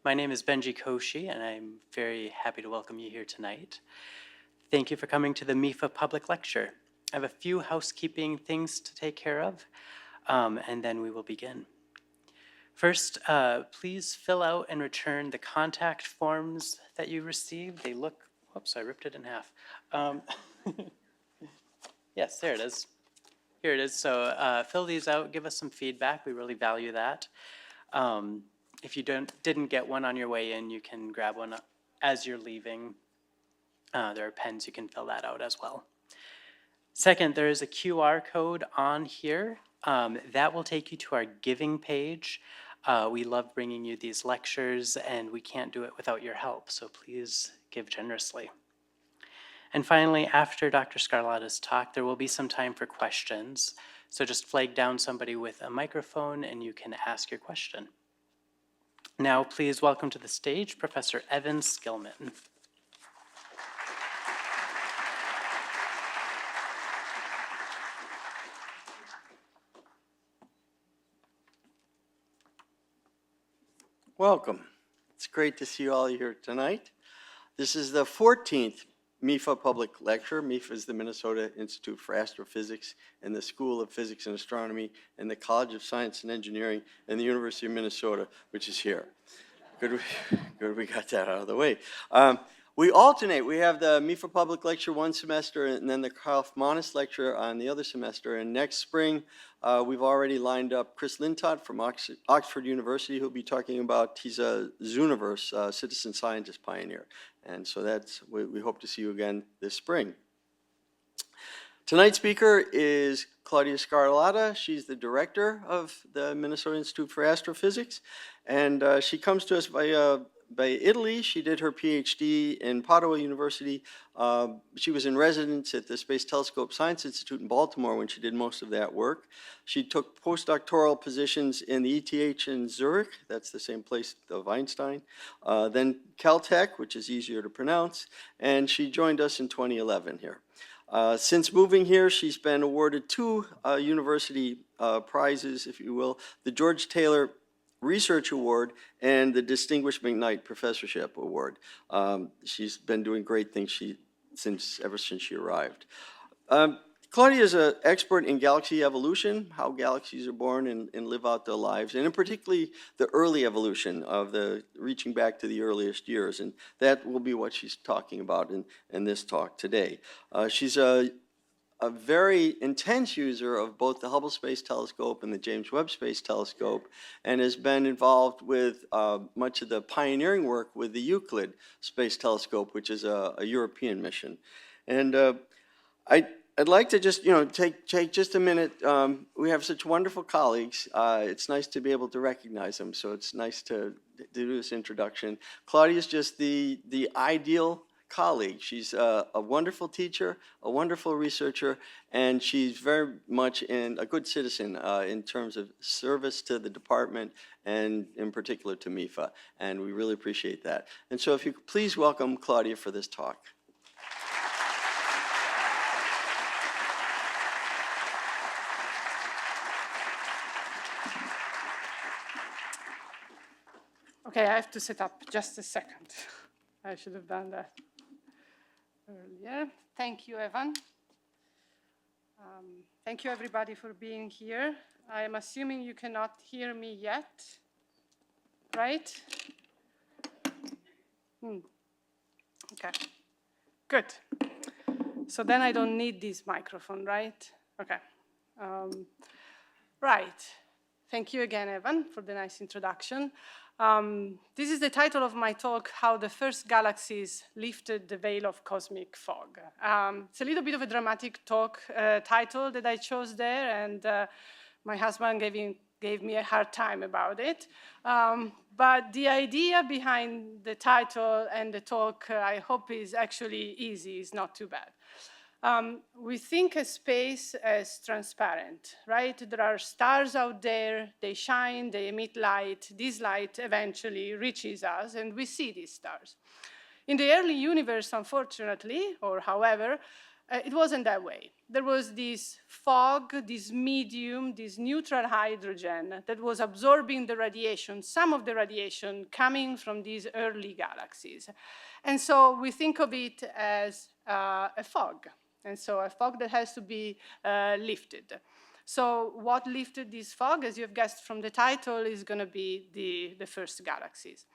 My name is Benji Koshi, and I'm very happy to welcome you here tonight. Thank you for coming to the MIFA Public Lecture. I have a few housekeeping things to take care of, and then we will begin. First, please fill out and return the contact forms that you received. They look, whoops, I ripped it in half. Yes, there it is. Here it is. So fill these out, give us some feedback. We really value that. If you didn't get one on your way in, you can grab one as you're leaving. There are pens, you can fill that out as well. Second, there is a QR code on here. That will take you to our giving page. We love bringing you these lectures, and we can't do it without your help, so please give generously. And finally, after Dr. Scarlata's talk, there will be some time for questions. So just flag down somebody with a microphone, and you can ask your question. Now, please welcome to the stage Professor Evan Skillman. Welcome. It's great to see you all here tonight. This is the 14th MIFA Public Lecture. MIFA is the Minnesota Institute for Astrophysics and the School of Physics and Astronomy and the College of Science and Engineering and the University of Minnesota, which is here. Good we got that out of the way. We alternate. We have the MIFA Public Lecture one semester and then the Kaufmanis Lecture on the other semester. And next spring, we've already lined up Chris Lintott from Oxford University, who'll be talking about, he's a Zooniverse citizen scientist pioneer. And so we hope to see you again this spring. Tonight's speaker is Claudia Scarlata. She's the director of the Minnesota Institute for Astrophysics. And she comes to us by Italy. She did her PhD in Padua University. She was in residence at the Space Telescope Science Institute in Baltimore when she did most of that work. She took postdoctoral positions in the ETH in Zurich, that's the same place of Einstein, then Caltech, which is easier to pronounce, and she joined us in 2011 here. Since moving here, she's been awarded two university prizes, if you will, the George Taylor Research Award and the Distinguished McKnight Professorship Award. She's been doing great things ever since she arrived. Claudia is an expert in galaxy evolution, how galaxies are born and live out their lives, and in particularly the early evolution of reaching back to the earliest years, and that will be what she's talking about in this talk today. She's a very intense user of both the Hubble Space Telescope and the James Webb Space Telescope, and has been involved with much of the pioneering work with the Euclid Space Telescope, which is a European mission. And I'd like to just, take just a minute. We have such wonderful colleagues. It's nice to be able to recognize them, so it's nice to do this introduction. Claudia's just the ideal colleague. She's a wonderful teacher, a wonderful researcher, and she's very much a good citizen in terms of service to the department and in particular to MIFA, and we really appreciate that. And so if you could please welcome Claudia for this talk. Okay, I have to set up just a second. I should have done that earlier. Thank you, Evan. Thank you, everybody, for being here. I am assuming you cannot hear me yet, right? Okay, good. So then I don't need this microphone, right? Okay. Right. Thank you again, Evan, for the nice introduction. This is the title of my talk, How the First Galaxies Lifted the Veil of Cosmic Fog. It's a little bit of a dramatic talk title that I chose there, and my husband gave me a hard time about it. But the idea behind the title and the talk, I hope, is actually easy, it's not too bad. We think of space as transparent, right? There are stars out there, they shine, they emit light. This light eventually reaches us, and we see these stars. In the early universe, unfortunately, or however, It wasn't that way. There was this fog, this medium, this neutral hydrogen that was absorbing the radiation, some of the radiation coming from these early galaxies. And so we think of it as a fog. And so a fog that has to be lifted. So what lifted this fog, as you've guessed from the title, is going to be the first galaxies.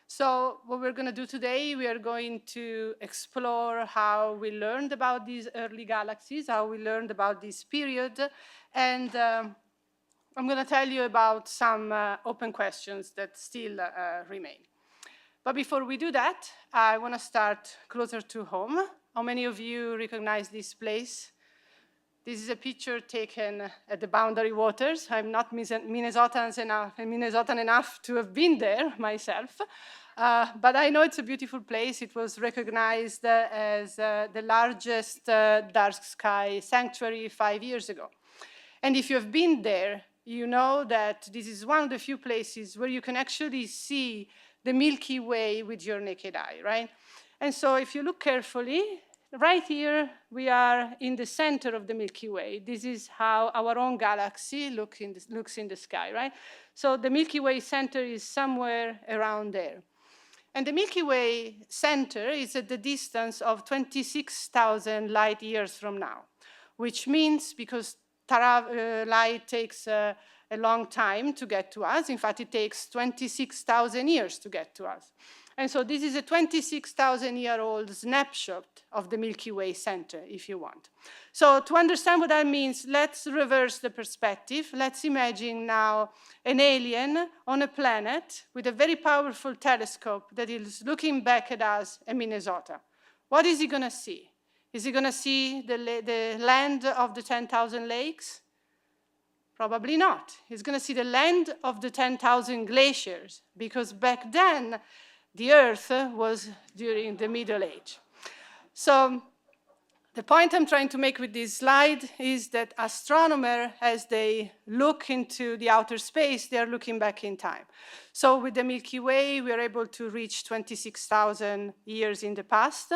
So what we're going to do today, we are going to explore how we learned about these early galaxies, how we learned about this period, and I'm going to tell you about some open questions that still remain. But before we do that, I want to start closer to home. How many of you recognize this place? This is a picture taken at the Boundary Waters. I'm not Minnesotan enough to have been there myself, but I know it's a beautiful place. It was recognized as the largest dark sky sanctuary 5 years ago. And if you have been there, you know that this is one of the few places where you can actually see the Milky Way with your naked eye, right? And so if you look carefully, right here, we are in the center of the Milky Way. This is how our own galaxy looks in the sky, right? So the Milky Way center is somewhere around there. And the Milky Way center is at the distance of 26,000 light years from now, which means because light takes a long time to get to us. In fact, it takes 26,000 years to get to us. And so this is a 26,000-year-old snapshot of the Milky Way center, if you want. So to understand what that means, let's reverse the perspective. Let's imagine now an alien on a planet with a very powerful telescope that is looking back at us in Minnesota. What is he going to see? Is he going to see the land of the 10,000 lakes? Probably not. He's going to see the land of the 10,000 glaciers, because back then, the Earth was during the Middle Age. So the point I'm trying to make with this slide is that astronomers, as they look into the outer space, they are looking back in time. So with the Milky Way, we are able to reach 26,000 years in the past.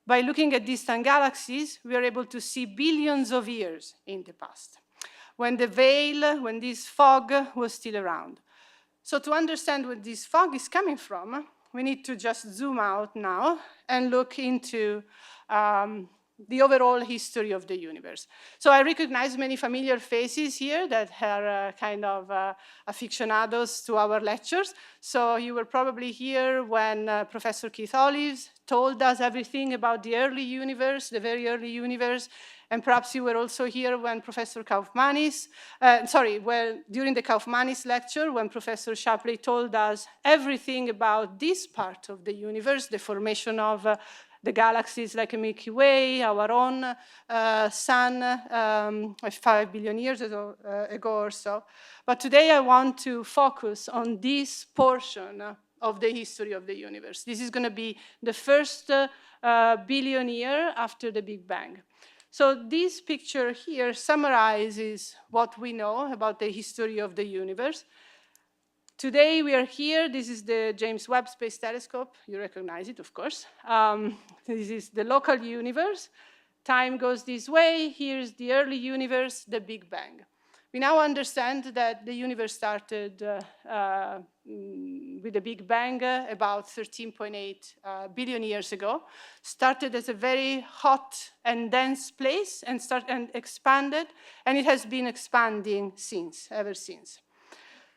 By looking at distant galaxies, we are able to see billions of years in the past, when the veil, when this fog was still around. So to understand where this fog is coming from, we need to just zoom out now and look into the overall history of the universe. So I recognize many familiar faces here that are kind of aficionados to our lectures. So you were probably here when Professor Keith Olives told us everything about the early universe, the very early universe. And perhaps you were also here when Professor Kaufmanis, during the Kaufmanis lecture, when Professor Shapley told us everything about this part of the universe, the formation of the galaxies like a Milky Way, our own sun, 5 billion years ago or so. But today I want to focus on this portion of the history of the universe. This is going to be the first billion year after the Big Bang. So this picture here summarizes what we know about the history of the universe. Today we are here. This is the James Webb Space Telescope. You recognize it, of course. This is the local universe. Time goes this way. Here's the early universe, the Big Bang. We now understand that the universe started with the Big Bang about 13.8 billion years ago. Started as a very hot and dense place and expanded, and it has been expanding ever since.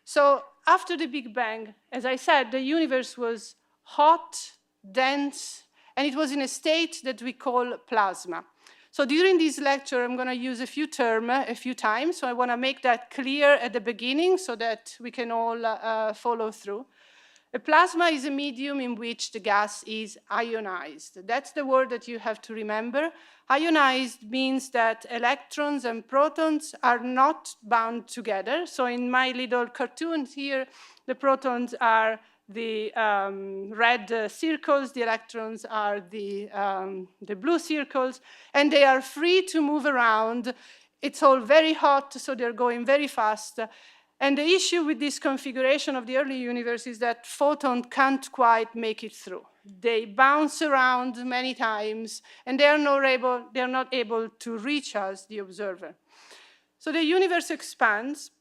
So after the Big Bang, as I said, the universe was hot, dense, and it was in a state that we call plasma. So during this lecture, I'm going to use a few terms a few times. So I want to make that clear at the beginning so that we can all follow through. A plasma is a medium in which the gas is ionized. That's the word that you have to remember. Ionized means that electrons and protons are not bound together. So in my little cartoon here, the protons are the red circles, the electrons are the blue circles, and they are free to move around. It's all very hot, so they're going very fast. And the issue with this configuration of the early universe is that photons can't quite make it through. they bounce around many times, and they are not able to reach us, the observer. So the universe expands,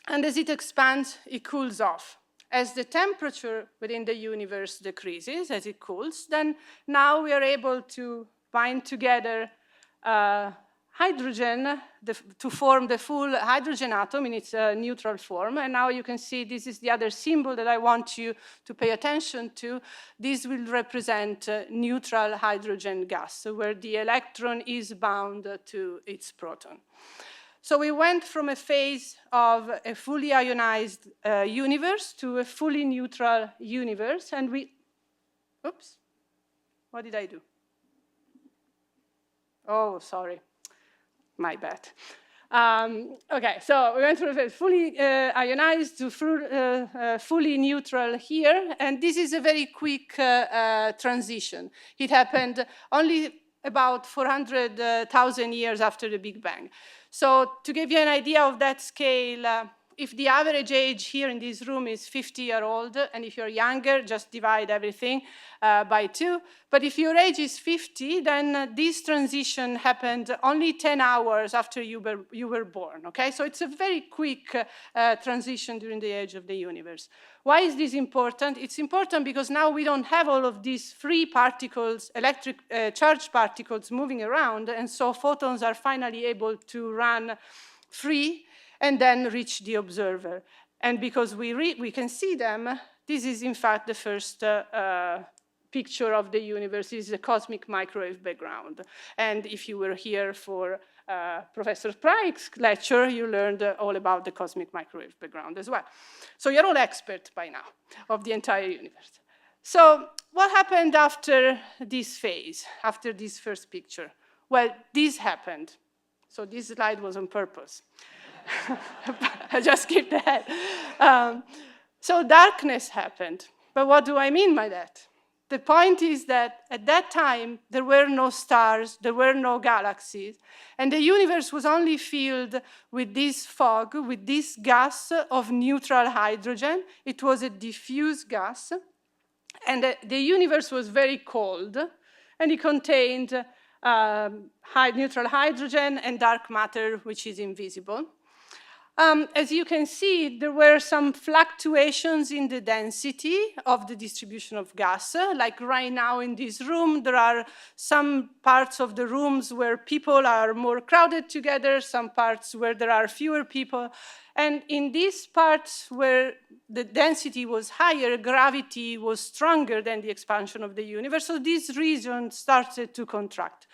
and as it expands, it cools off. As the temperature within the universe decreases, as it cools, then now we are able to bind together hydrogen to form the full hydrogen atom in its neutral form. And now you can see this is the other symbol that I want you to pay attention to. This will represent neutral hydrogen gas, where the electron is bound to its proton. So we went from a phase of a fully ionized universe to a fully neutral universe, and oops, what did I do? Oh, sorry, my bad. Okay, so we went from a fully ionized to fully neutral here, and this is a very quick transition. It happened only about 400,000 years after the Big Bang. So to give you an idea of that scale, if the average age here in this room is 50-year-old, and if you're younger, just divide everything by 2. But if your age is 50, then this transition happened only 10 hours after you were born, okay? So it's a very quick transition during the age of the universe. Why is this important? It's important because now we don't have all of these free particles, electric charged particles moving around, and so photons are finally able to run free and then reach the observer. And because we can see them, this is in fact the first picture of the universe. This is a cosmic microwave background. And if you were here for Professor Pryke's lecture, you learned all about the cosmic microwave background as well. So you're all experts by now of the entire universe. So what happened after this phase, after this first picture? Well, this happened. So this slide was on purpose. I just skipped ahead. So darkness happened. But what do I mean by that? The point is that at that time, there were no stars, there were no galaxies, and the universe was only filled with this fog, with this gas of neutral hydrogen. It was a diffuse gas, and the universe was very cold, and it contained neutral hydrogen and dark matter, which is invisible. As you can see, there were some fluctuations in the density of the distribution of gas. Like right now in this room, there are some parts of the rooms where people are more crowded together, some parts where there are fewer people. And in these parts where the density was higher, gravity was stronger than the expansion of the universe. So this region started to contract.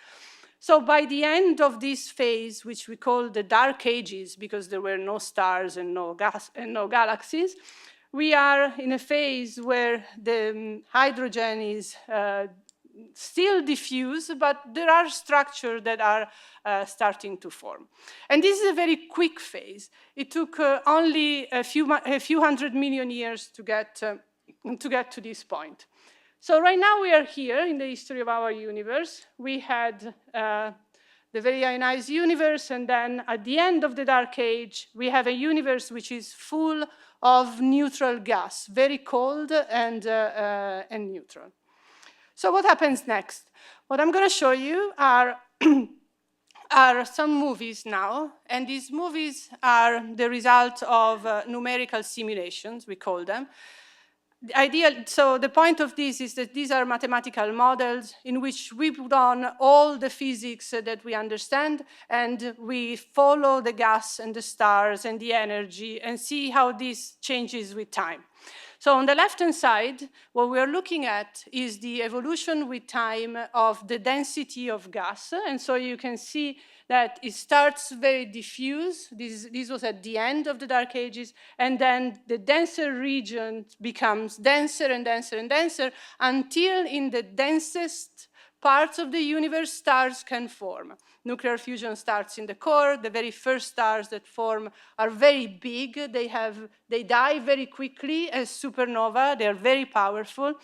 So by the end of this phase, which we call the dark ages, because there were no stars and no gas and no galaxies, we are in a phase where the hydrogen is still diffuse, but there are structures that are starting to form. And this is a very quick phase. It took only a few hundred million years to get to this point. So right now we are here in the history of our universe. We had the very ionized universe, and then at the end of the dark age, we have a universe which is full of neutral gas, very cold and neutral. So what happens next? What I'm going to show you are some movies now, and these movies are the result of numerical simulations, we call them. So the point of this is that these are mathematical models in which we put on all the physics that we understand, and we follow the gas and the stars and the energy and see how this changes with time. So on the left-hand side, what we are looking at is the evolution with time of the density of gas. And so you can see that it starts very diffuse. This was at the end of the dark ages. And then the denser region becomes denser and denser and denser until in the densest parts of the universe, stars can form. Nuclear fusion starts in the core. The very first stars that form are very big. They die very quickly as supernova. They are very powerful.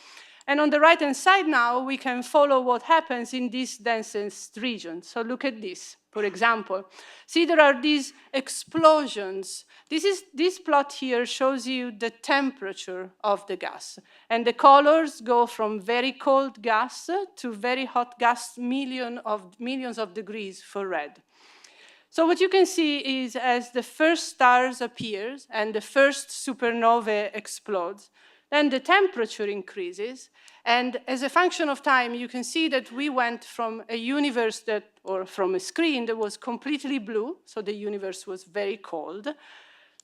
And on the right-hand side now, we can follow what happens in this densest region. So look at this, for example. See, there are these explosions. This plot here shows you the temperature of the gas. And the colors go from very cold gas to very hot gas, millions of degrees for red. So what you can see is as the first stars appears and the first supernovae explodes, then the temperature increases, and as a function of time, you can see that we went from a universe or from a screen that was completely blue, so the universe was very cold,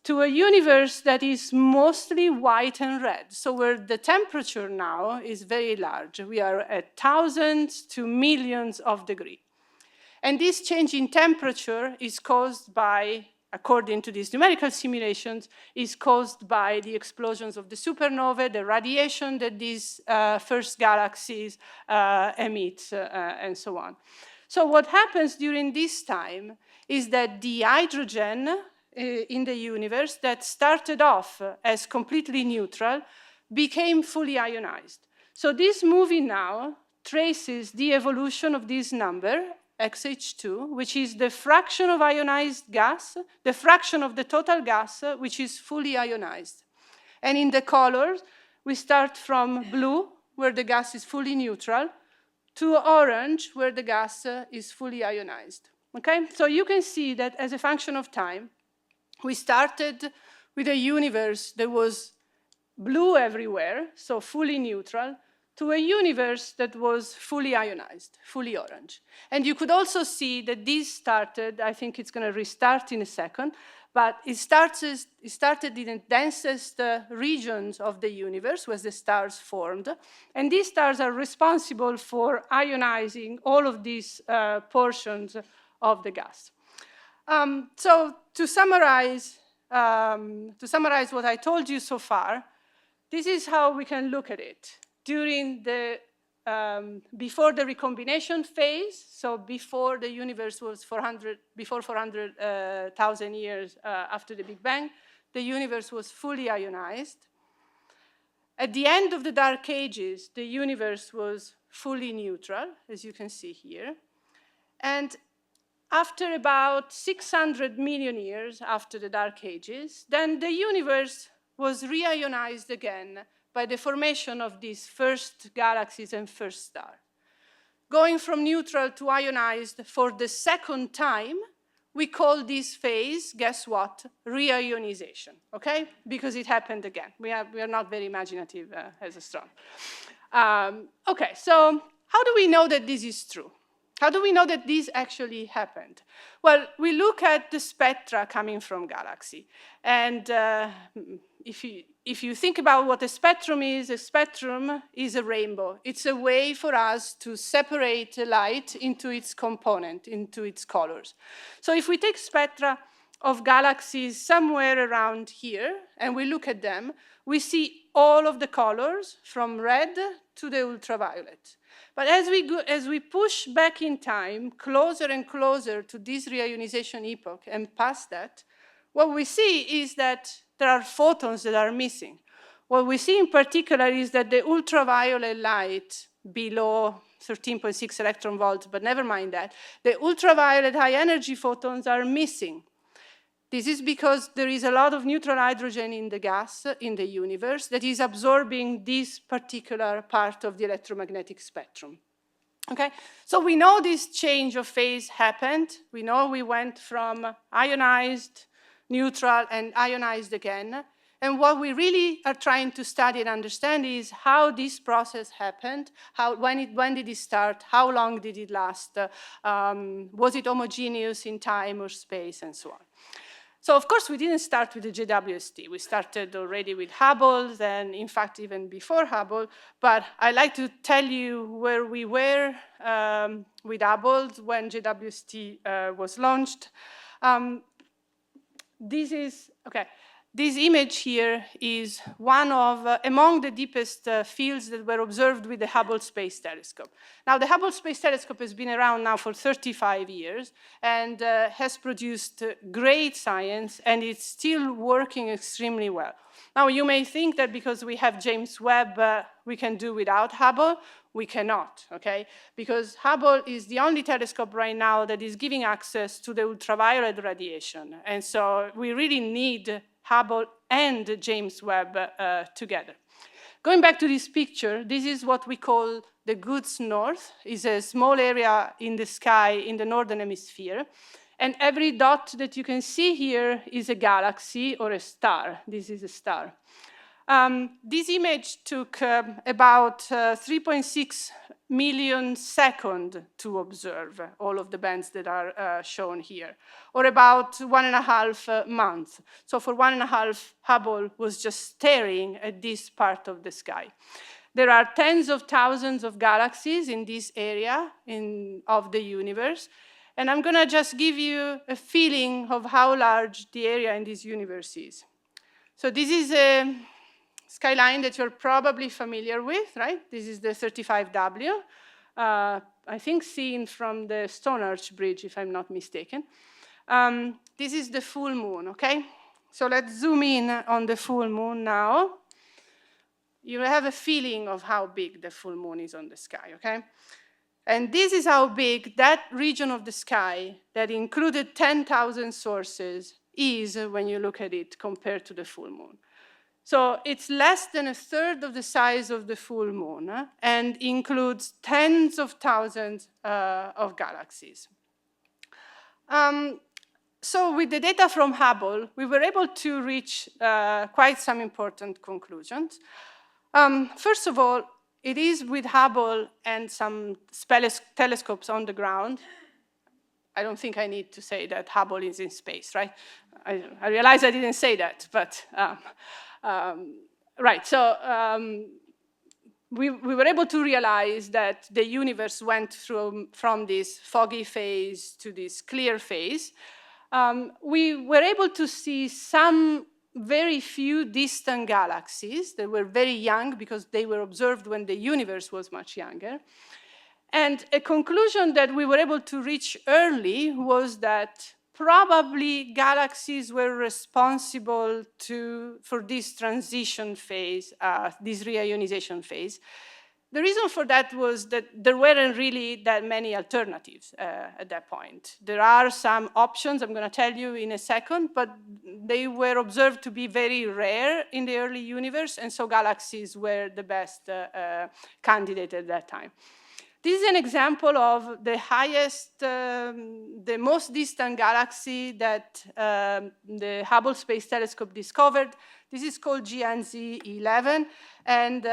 to a universe that is mostly white and red, so where the temperature now is very large. We are at thousands to millions of degrees. And this change in temperature is caused by, according to these numerical simulations, is caused by the explosions of the supernovae, the radiation that these first galaxies emit, and so on. So what happens during this time is that the hydrogen in the universe that started off as completely neutral became fully ionized. So this movie now traces the evolution of this number, XH2, which is the fraction of ionized gas, the fraction of the total gas, which is fully ionized. And in the colors, we start from blue, where the gas is fully neutral, to orange, where the gas is fully ionized. Okay? So you can see that as a function of time, we started with a universe that was blue everywhere, so fully neutral, to a universe that was fully ionized, fully orange. And you could also see that this started, I think it's going to restart in a second, but it started in the densest regions of the universe where the stars formed. And these stars are responsible for ionizing all of these portions of the gas. So to summarize what I told you so far, this is how we can look at it. During the, before the recombination phase, so before the universe was 400,000 years after the Big Bang, the universe was fully ionized. At the end of the Dark Ages, the universe was fully neutral, as you can see here. And after about 600 million years after the Dark Ages, then the universe was reionized again by the formation of these first galaxies and first stars. Going from neutral to ionized for the second time, we call this phase, guess what, reionization, okay? Because it happened again. We are not very imaginative as astronomers. Okay, so how do we know that this is true? How do we know that this actually happened? Well, we look at the spectra coming from galaxy. And if you think about what a spectrum is a rainbow. It's a way for us to separate light into its component, into its colors. So if we take spectra of galaxies somewhere around here, and we look at them, we see all of the colors from red to the ultraviolet. But as we push back in time, closer and closer to this reionization epoch and past that, what we see is that there are photons that are missing. What we see in particular is that the ultraviolet light below 13.6 electron volts, but never mind that, the ultraviolet high energy photons are missing. This is because there is a lot of neutral hydrogen in the gas in the universe that is absorbing this particular part of the electromagnetic spectrum. Okay, so we know this change of phase happened. We know we went from ionized, neutral, and ionized again. And what we really are trying to study and understand is how this process happened, when did it start, how long did it last, was it homogeneous in time or space, and so on. So of course, we didn't start with the JWST. We started already with Hubble, and in fact, even before Hubble. But I'd like to tell you where we were with Hubble when JWST was launched. This is, okay. This image here is one of, among the deepest fields that were observed with the Hubble Space Telescope. Now, the Hubble Space Telescope has been around now for 35 years and has produced great science, and it's still working extremely well. Now, you may think that because we have James Webb, we can do without Hubble. We cannot, okay? Because Hubble is the only telescope right now that is giving access to the ultraviolet radiation. And so we really need Hubble and James Webb together. Going back to this picture, this is what we call the Goods North. It's a small area in the sky in the northern hemisphere. And every dot that you can see here is a galaxy or a star. This is a star. This image took about 3.6 million seconds to observe all of the bands that are shown here, or about 1.5 months. So for 1.5, Hubble was just staring at this part of the sky. There are tens of thousands of galaxies in this area of the universe, and I'm going to just give you a feeling of how large the area in this universe is. So this is a skyline that you're probably familiar with, right? This is the 35W, I think seen from the Stone Arch Bridge, if I'm not mistaken. This is the full moon, okay? So let's zoom in on the full moon now. You have a feeling of how big the full moon is on the sky, okay? And this is how big that region of the sky that included 10,000 sources is when you look at it compared to the full moon. So it's less than a third of the size of the full moon and includes tens of thousands of galaxies. So with the data from Hubble, we were able to reach quite some important conclusions. First of all, it is with Hubble and some telescopes on the ground. I don't think I need to say that Hubble is in space, right? I realize I didn't say that, but right. So we were able to realize that the universe went from this foggy phase to this clear phase. We were able to see some very few distant galaxies that were very young because they were observed when the universe was much younger. And a conclusion that we were able to reach early was that probably galaxies were responsible for this transition phase, this reionization phase. The reason for that was that there weren't really that many alternatives at that point. There are some options, I'm going to tell you in a second, but they were observed to be very rare in the early universe, and so galaxies were the best candidate at that time. This is an example of the highest, the most distant galaxy that the Hubble Space Telescope discovered. This is called GNZ 11, and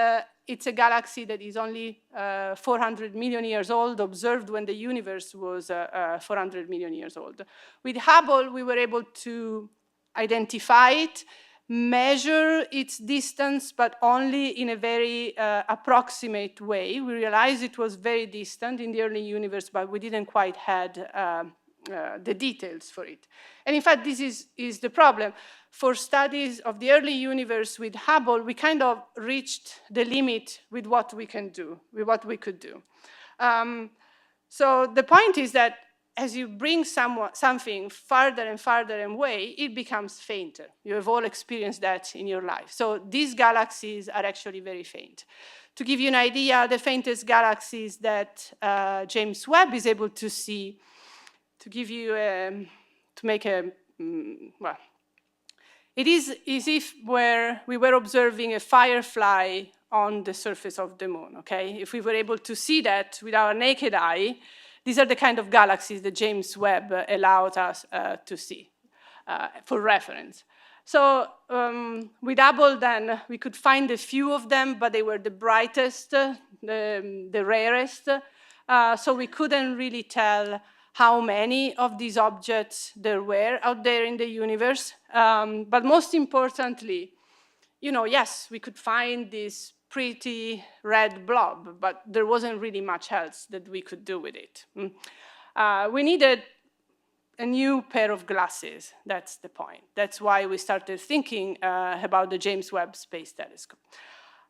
it's a galaxy that is only 400 million years old, observed when the universe was 400 million years old. With Hubble, we were able to identify it, measure its distance, but only in a very approximate way. We realized it was very distant in the early universe, but we didn't quite have the details for it. And in fact, this is the problem. For studies of the early universe with Hubble, we kind of reached the limit with what we can do, with what we could do. So the point is that as you bring something farther and farther away, it becomes fainter. You have all experienced that in your life. So these galaxies are actually very faint. To give you an idea, the faintest galaxies that James Webb is able to see, to give you to make a, well, it is as if we were observing a firefly on the surface of the moon, okay? If we were able to see that with our naked eye, these are the kind of galaxies that James Webb allowed us to see for reference. So with Hubble, then, we could find a few of them, but they were the brightest, the rarest. So we couldn't really tell how many of these objects there were out there in the universe. But most importantly, you know, yes, we could find this pretty red blob, but there wasn't really much else that we could do with it. We needed a new pair of glasses. That's the point. That's why we started thinking about the James Webb Space Telescope.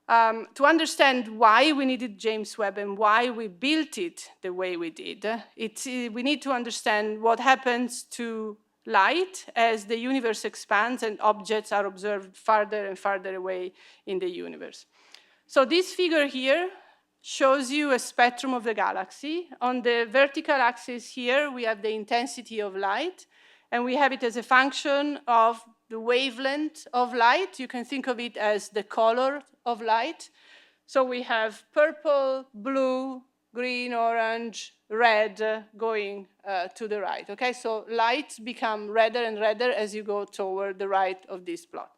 To understand why we needed James Webb and why we built it the way we did, we need to understand what happens to light as the universe expands and objects are observed farther and farther away in the universe. So this figure here shows you a spectrum of the galaxy. On the vertical axis here, we have the intensity of light, and we have it as a function of the wavelength of light. You can think of it as the color of light. So we have purple, blue, green, orange, red going to the right. Okay, so lights become redder and redder as you go toward the right of this plot.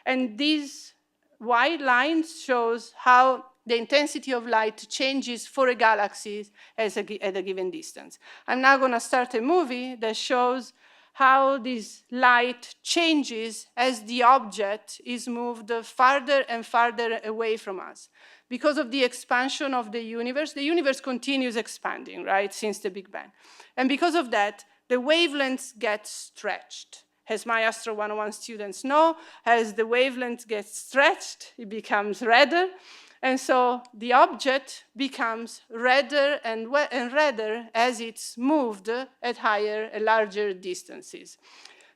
And these white lines shows how the intensity of light changes for a galaxy at a given distance. I'm now going to start a movie that shows how this light changes as the object is moved farther and farther away from us. Because of the expansion of the universe continues expanding, right, since the Big Bang. And because of that, the wavelengths get stretched. As my Astro 101 students know, as the wavelength gets stretched, it becomes redder. And so the object becomes redder and redder as it's moved at higher and larger distances.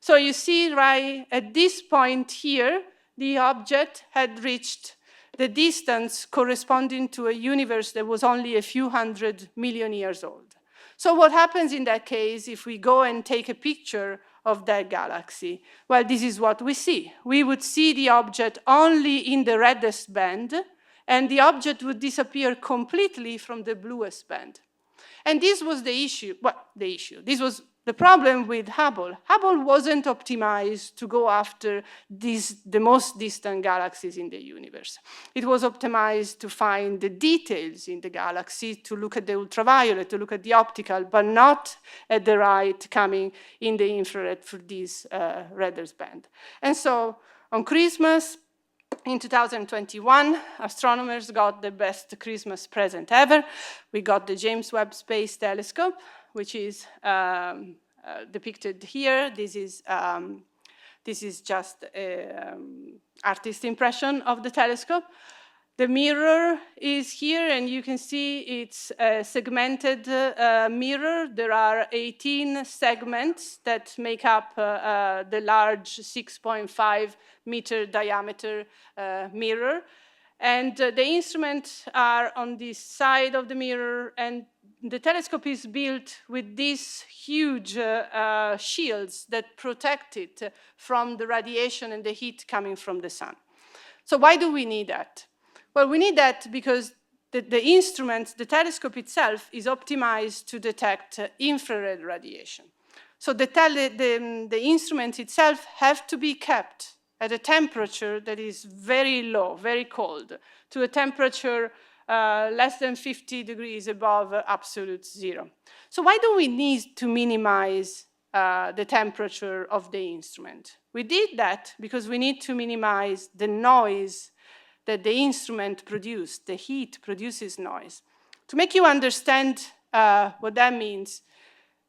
So you see right at this point here, the object had reached the distance corresponding to a universe that was only a few 100 million years old. So what happens in that case if we go and take a picture of that galaxy? Well, this is what we see. We would see the object only in the reddest band, and the object would disappear completely from the bluest band. And this was the issue. Well, this was the problem with Hubble. Hubble wasn't optimized to go after the most distant galaxies in the universe. It was optimized to find the details in the galaxy, to look at the ultraviolet, to look at the optical, but not at the right coming in the infrared for this reddest band. And so on Christmas, in 2021, astronomers got the best Christmas present ever. We got the James Webb Space Telescope, which is depicted here. This is just an artist's impression of the telescope. The mirror is here, and you can see it's a segmented mirror. There are 18 segments that make up the large 6.5 meter diameter mirror. And the instruments are on this side of the mirror, and the telescope is built with these huge shields that protect it from the radiation and the heat coming from the sun. So why do we need that? Well, we need that because the instrument, the telescope itself, is optimized to detect infrared radiation. So the instruments itself have to be kept at a temperature that is very low, very cold, to a temperature less than 50 degrees above absolute zero. So why do we need to minimize the temperature of the instrument? We did that because we need to minimize the noise that the instrument produced. The heat produces noise. To make you understand what that means,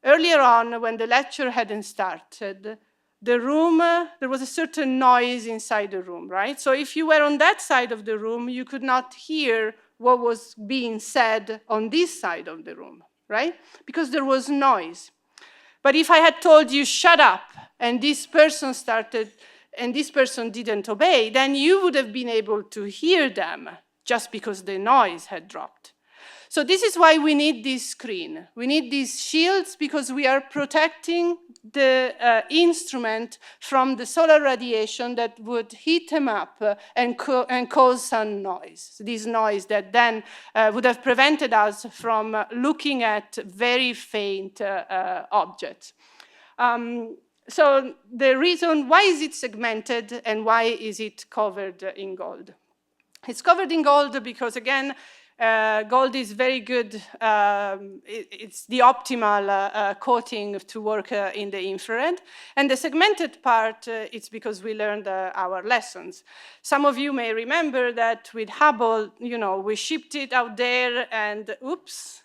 earlier on, when the lecture hadn't started, the room, there was a certain noise inside the room, right? So if you were on that side of the room, you could not hear what was being said on this side of the room, right? Because there was noise. But if I had told you, shut up, and this person didn't obey, then you would have been able to hear them just because the noise had dropped. So this is why we need this screen. We need these shields because we are protecting the instrument from the solar radiation that would heat them up and cause some noise. This noise that then would have prevented us from looking at very faint objects. So the reason, why is it segmented and why is it covered in gold? It's covered in gold because, again, gold is very good. It's the optimal coating to work in the infrared. And the segmented part, it's because we learned our lessons. Some of you may remember that with Hubble, we shipped it out there and oops,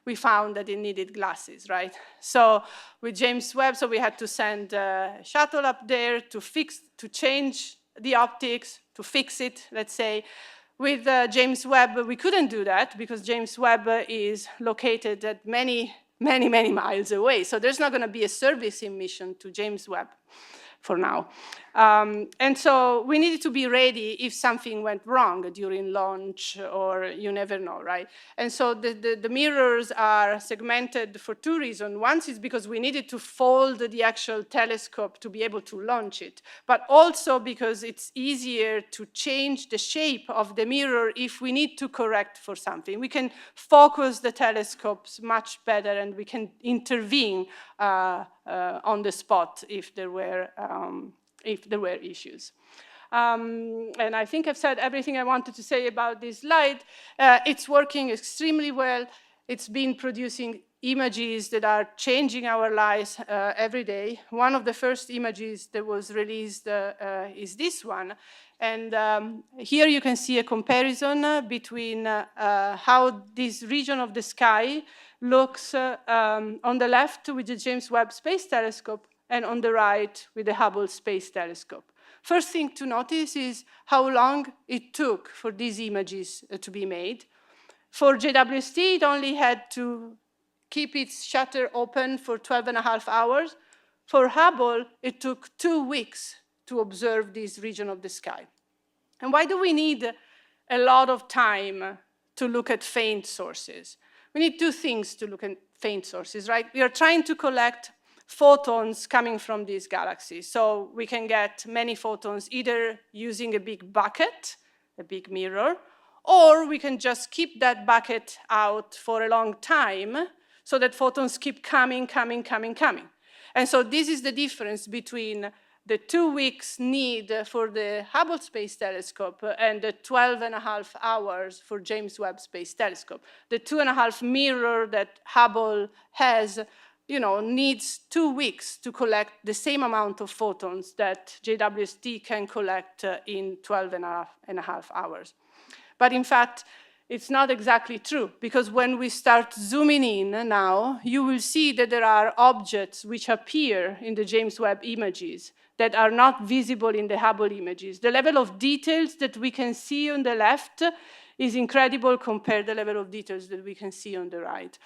we found that it needed glasses, right? So with James Webb, so we had to send a shuttle up there to change the optics, to fix it, let's say. With James Webb, we couldn't do that because James Webb is located at many miles away. So there's not going to be a servicing mission to James Webb for now. And so we needed to be ready if something went wrong during launch, or you never know, right? And so the mirrors are segmented for two reasons. One is because we needed to fold the actual telescope to be able to launch it, but also because it's easier to change the shape of the mirror if we need to correct for something. We can focus the telescopes much better, and we can intervene on the spot if there were issues. And I think I've said everything I wanted to say about this light. It's working extremely well. It's been producing images that are changing our lives every day. One of the first images that was released is this one. And here you can see a comparison between how this region of the sky looks on the left with the James Webb Space Telescope, and on the right with the Hubble Space Telescope. First thing to notice is how long it took for these images to be made. For JWST, it only had to keep its shutter open for 12.5 hours. For Hubble, it took 2 weeks to observe this region of the sky. And why do we need a lot of time to look at faint sources? We need two things to look at faint sources, right? We are trying to collect photons coming from these galaxies. So we can get many photons either using a big bucket, a big mirror, or we can just keep that bucket out for a long time so that photons keep coming. And so this is the difference between the 2 weeks need for the Hubble Space Telescope and the 12.5 hours for James Webb Space Telescope. The 2.5 mirror that Hubble has, needs 2 weeks to collect the same amount of photons that JWST can collect in 12.5 hours. But in fact, it's not exactly true, because when we start zooming in now, you will see that there are objects which appear in the James Webb images that are not visible in the Hubble images. The level of details that we can see on the left is incredible compared to the level of details that we can see on the right.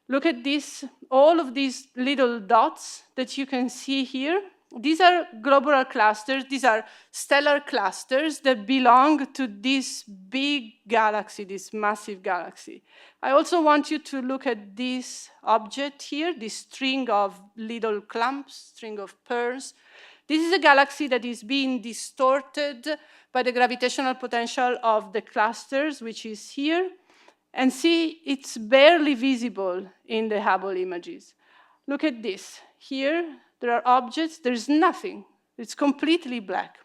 Look at this, all of these little dots that you can see here. These are globular clusters. These are stellar clusters that belong to this big galaxy, this massive galaxy. I also want you to look at this object here, this string of little clumps, string of pearls. This is a galaxy that is being distorted by the gravitational potential of the clusters, which is here. And see, it's barely visible in the Hubble images. Look at this. Here, there are objects. There's nothing. It's completely black.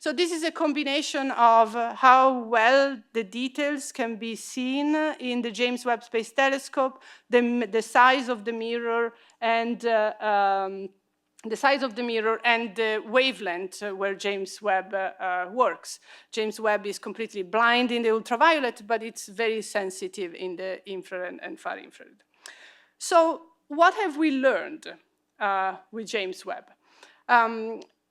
So this is a combination of how well the details can be seen in the James Webb Space Telescope, the size of the mirror, and the wavelength where James Webb works. James Webb is completely blind in the ultraviolet, but it's very sensitive in the infrared and far infrared. So what have we learned with James Webb?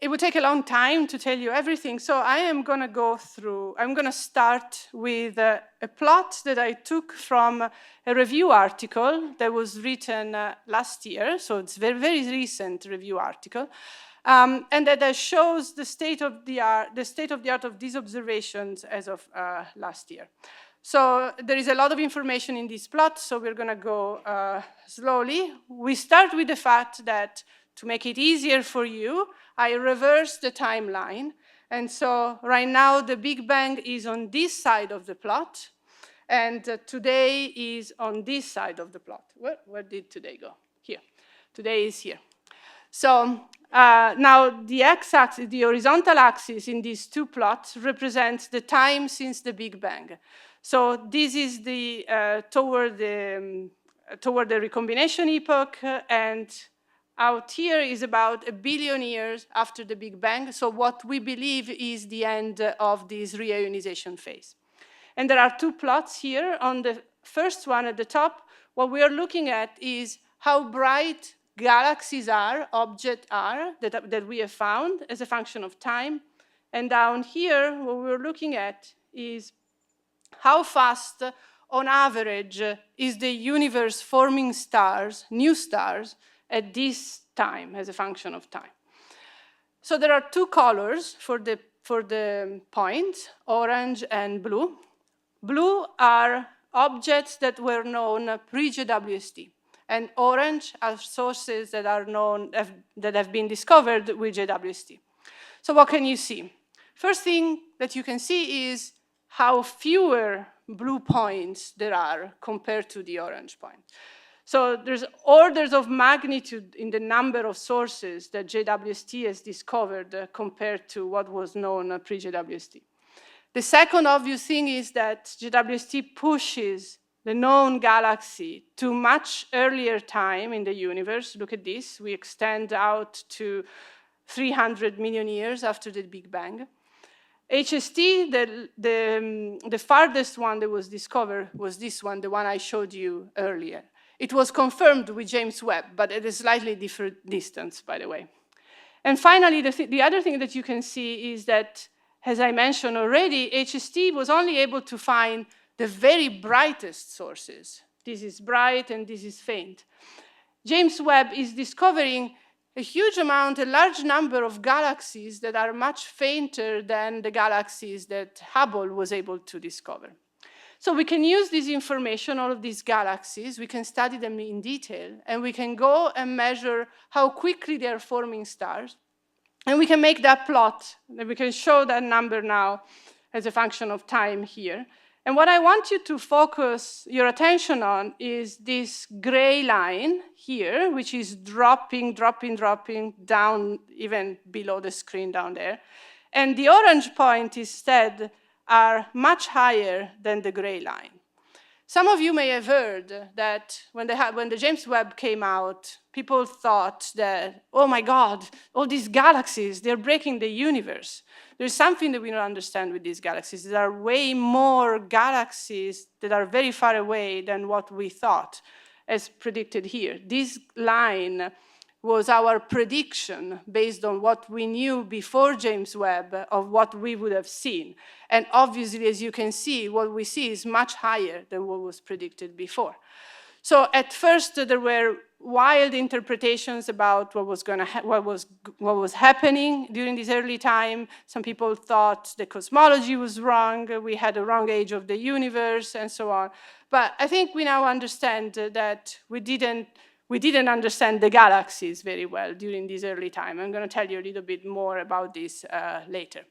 It would take a long time to tell you everything, so I am going to start with a plot that I took from a review article that was written last year, so it's a very, very recent review article, and that shows the state of the art of these observations as of last year. So there is a lot of information in this plot, so we're going to go slowly. We start with the fact that, to make it easier for you, I reversed the timeline. And so right now, the Big Bang is on this side of the plot, and today is on this side of the plot. Where did today go? Here. Today is here. So now the x-axis, the horizontal axis in these two plots represents the time since the Big Bang. So this is the toward the recombination epoch, and out here is about 1 billion years after the Big Bang, so what we believe is the end of this reionization phase. And there are two plots here. On the first one at the top, what we are looking at is how bright galaxies are, objects are, that we have found as a function of time. And down here, what we're looking at is how fast, on average, is the universe forming stars, new stars, at this time as a function of time. So there are two colors for the points, orange and blue. Blue are objects that were known pre-JWST, and orange are sources that are known, that have been discovered with JWST. So what can you see? First thing that you can see is how fewer blue points there are compared to the orange point. So there's orders of magnitude in the number of sources that JWST has discovered compared to what was known pre-JWST. The second obvious thing is that JWST pushes the known galaxy to much earlier time in the universe. Look at this. We extend out to 300 million years after the Big Bang. HST, the farthest one that was discovered was this one, the one I showed you earlier. It was confirmed with James Webb, but at a slightly different distance, by the way. And finally, the other thing that you can see is that, as I mentioned already, HST was only able to find the very brightest sources. This is bright and this is faint. James Webb is discovering a huge amount, a large number of galaxies that are much fainter than the galaxies that Hubble was able to discover. So we can use this information, all of these galaxies, we can study them in detail, and we can go and measure how quickly they are forming stars. And we can make that plot, and we can show that number now as a function of time here. And what I want you to focus your attention on is this gray line here, which is dropping down even below the screen down there. And the orange point instead are much higher than the gray line. Some of you may have heard that when the James Webb came out, people thought that, oh my God, all these galaxies, they're breaking the universe. There's something that we don't understand with these galaxies. There are way more galaxies that are very far away than what we thought, as predicted here. This line was our prediction based on what we knew before James Webb of what we would have seen. And obviously, as you can see, what we see is much higher than what was predicted before. So at first, there were wild interpretations about what was happening during this early time. Some people thought the cosmology was wrong, we had a wrong age of the universe, and so on. But I think we now understand that we didn't understand the galaxies very well during this early time. I'm going to tell you a little bit more about this later.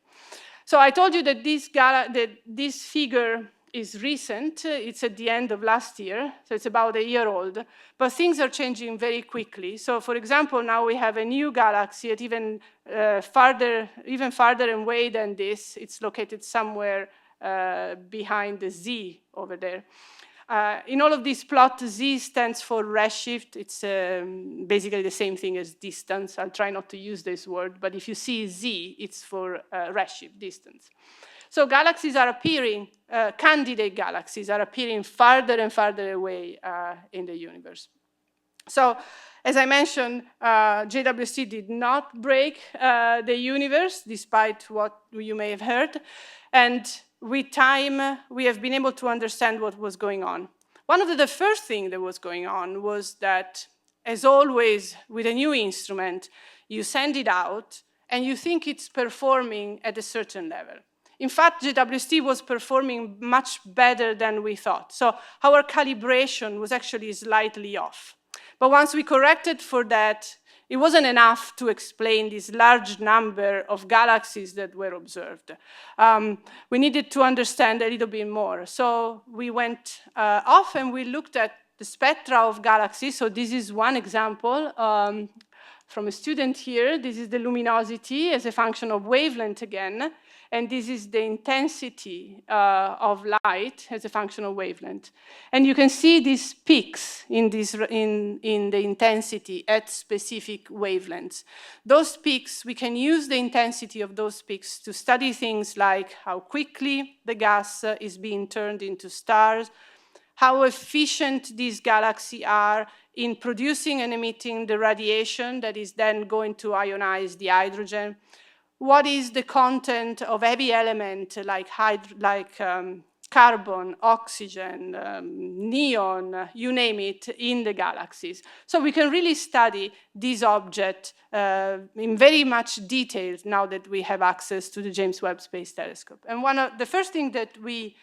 So I told you that this figure is recent. It's at the end of last year, so it's about a year old. But things are changing very quickly. So for example, now we have a new galaxy at even farther away than this. It's located somewhere behind the Z over there. In all of these plots, Z stands for redshift. It's basically the same thing as distance. I'll try not to use this word, but if you see Z, it's for redshift, distance. So galaxies are appearing, candidate galaxies are appearing farther and farther away in the universe. So as I mentioned, JWST did not break the universe, despite what you may have heard. And with time, we have been able to understand what was going on. One of the first things that was going on was that, as always, with a new instrument, you send it out, and you think it's performing at a certain level. In fact, JWST was performing much better than we thought. So our calibration was actually slightly off. But once we corrected for that, it wasn't enough to explain this large number of galaxies that were observed. We needed to understand a little bit more. So we went off and we looked at the spectra of galaxies. So this is one example from a student here. This is the luminosity as a function of wavelength again. And this is the intensity of light as a function of wavelength. And you can see these peaks in the intensity at specific wavelengths. Those peaks, we can use the intensity of those peaks to study things like how quickly the gas is being turned into stars, how efficient these galaxies are in producing and emitting the radiation that is then going to ionize the hydrogen. What is the content of heavy element like carbon, oxygen, neon, you name it, in the galaxies. So we can really study this object in very much detail now that we have access to the James Webb Space Telescope. And one of the first thing that we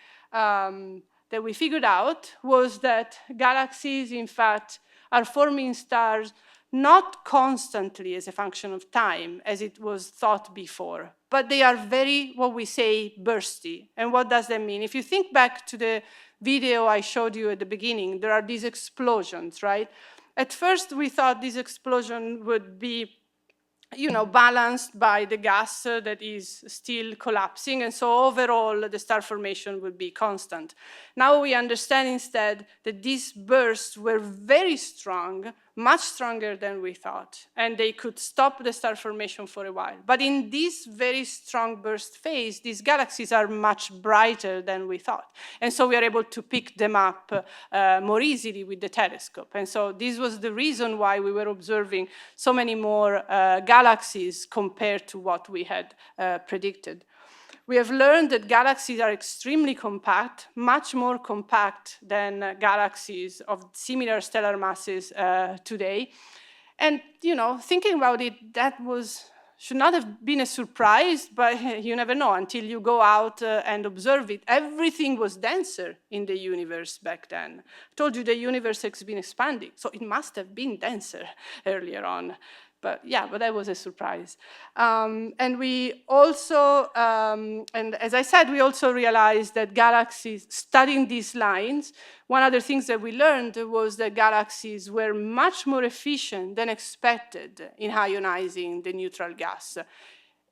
figured out was that galaxies, in fact, are forming stars not constantly as a function of time, as it was thought before, but they are very, what we say, bursty. And what does that mean? If you think back to the video I showed you at the beginning, there are these explosions, right? At first, we thought this explosion would be balanced by the gas that is still collapsing, and so overall the star formation would be constant. Now we understand instead that these bursts were very strong, much stronger than we thought, and they could stop the star formation for a while. But in this very strong burst phase, these galaxies are much brighter than we thought, and so we are able to pick them up more easily with the telescope. And so this was the reason why we were observing so many more galaxies compared to what we had predicted. We have learned that galaxies are extremely compact, much more compact than galaxies of similar stellar masses today. And, thinking about it, that should not have been a surprise, but you never know until you go out and observe it. Everything was denser in the universe back then. I told you the universe has been expanding, so it must have been denser earlier on. But that was a surprise. And we also, and as I said, we also realized that galaxies, studying these lines, one of the things that we learned was that galaxies were much more efficient than expected in ionizing the neutral gas.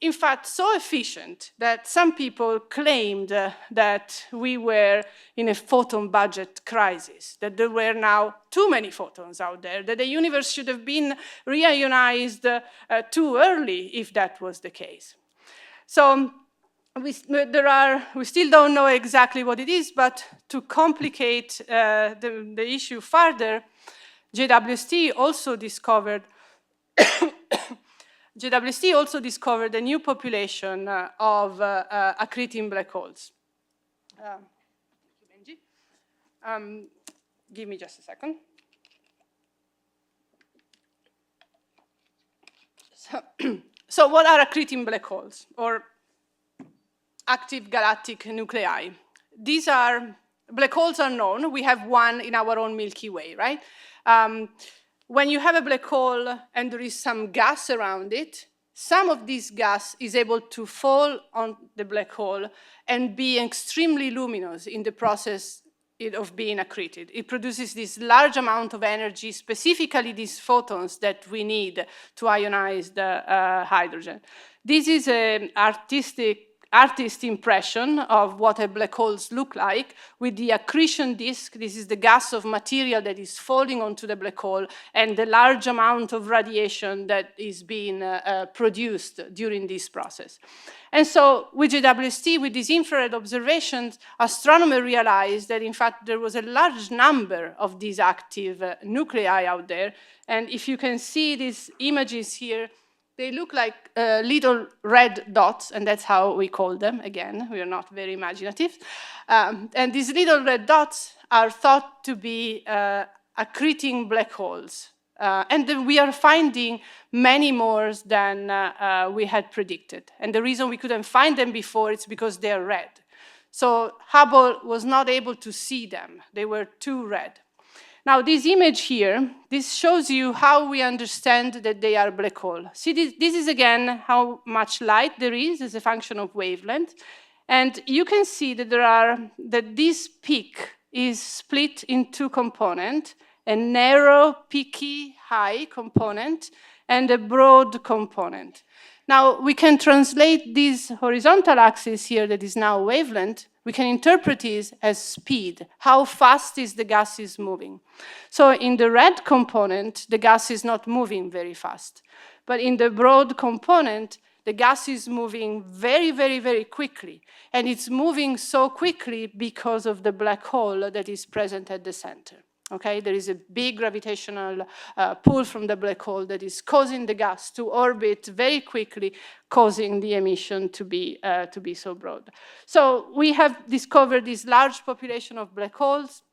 In fact, so efficient that some people claimed that we were in a photon budget crisis, that there were now too many photons out there, that the universe should have been reionized too early if that was the case. So we still don't know exactly what it is, but to complicate the issue further, JWST also discovered a new population of accreting black holes. Give me just a second. So what are accreting black holes, or active galactic nuclei? These are, black holes are known. We have one in our own Milky Way, right? When you have a black hole and there is some gas around it, some of this gas is able to fall on the black hole and be extremely luminous in the process of being accreted. It produces this large amount of energy, specifically these photons that we need to ionize the hydrogen. This is an artist impression of what a black holes look like with the accretion disk. This is the gas of material that is falling onto the black hole and the large amount of radiation that is being produced during this process. And so with JWST, with these infrared observations, astronomers realized that in fact there was a large number of these active nuclei out there. And if you can see these images here, they look like little red dots, and that's how we call them. Again, we are not very imaginative. And these little red dots are thought to be accreting black holes. And then we are finding many more than we had predicted. And the reason we couldn't find them before is because they are red. So Hubble was not able to see them. They were too red. Now, this image here, this shows you how we understand that they are black hole. See, this is again how much light there is as a function of wavelength. And you can see that that this peak is split in two components, a narrow, peaky, high component, and a broad component. Now, we can translate this horizontal axis here that is now wavelength, we can interpret it as speed. How fast is the gas is moving? So in the red component, the gas is not moving very fast. But in the broad component, the gas is moving very, very, very quickly. And it's moving so quickly because of the black hole that is present at the center. Okay, there is a big gravitational pull from the black hole that is causing the gas to orbit very quickly, causing the emission to be so broad. So we have discovered this large population of black holes,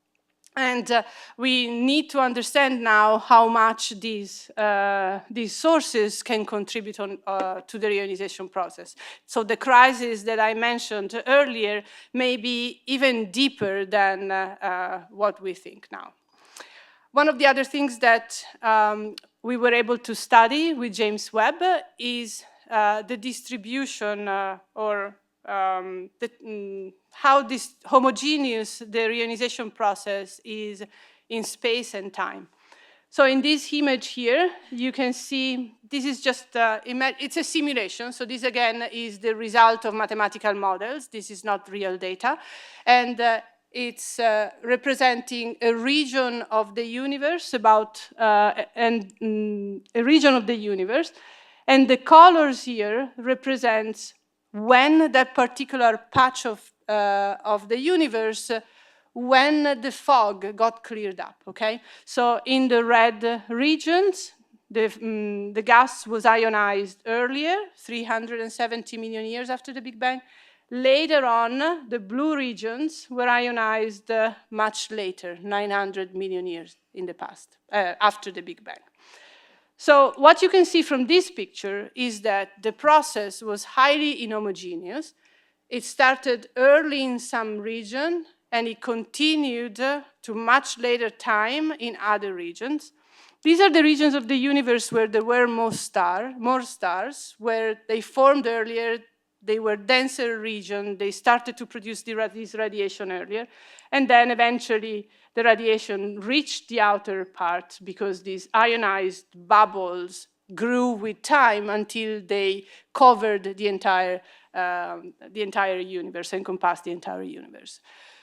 and we need to understand now how much these sources can contribute to the reionization process. So the crisis that I mentioned earlier may be even deeper than what we think now. One of the other things that we were able to study with James Webb is the distribution how this homogeneous the reionization process is in space and time. So in this image here, you can see this is just, it's a simulation. So this again is the result of mathematical models. This is not real data. And it's representing a region of the universe a region of the universe. And the colors here represents when that particular patch of the universe, when the fog got cleared up, okay? So in the red regions, the gas was ionized earlier, 370 million years after the Big Bang. Later on, the blue regions were ionized much later, 900 million years in the past, after the Big Bang. So what you can see from this picture is that the process was highly inhomogeneous. It started early in some region, and it continued to much later time in other regions. These are the regions of the universe where there were more stars, where they formed earlier. They were denser region. They started to produce this radiation earlier. And then eventually the radiation reached the outer part because these ionized bubbles grew with time until they covered the entire universe, encompassed the entire universe.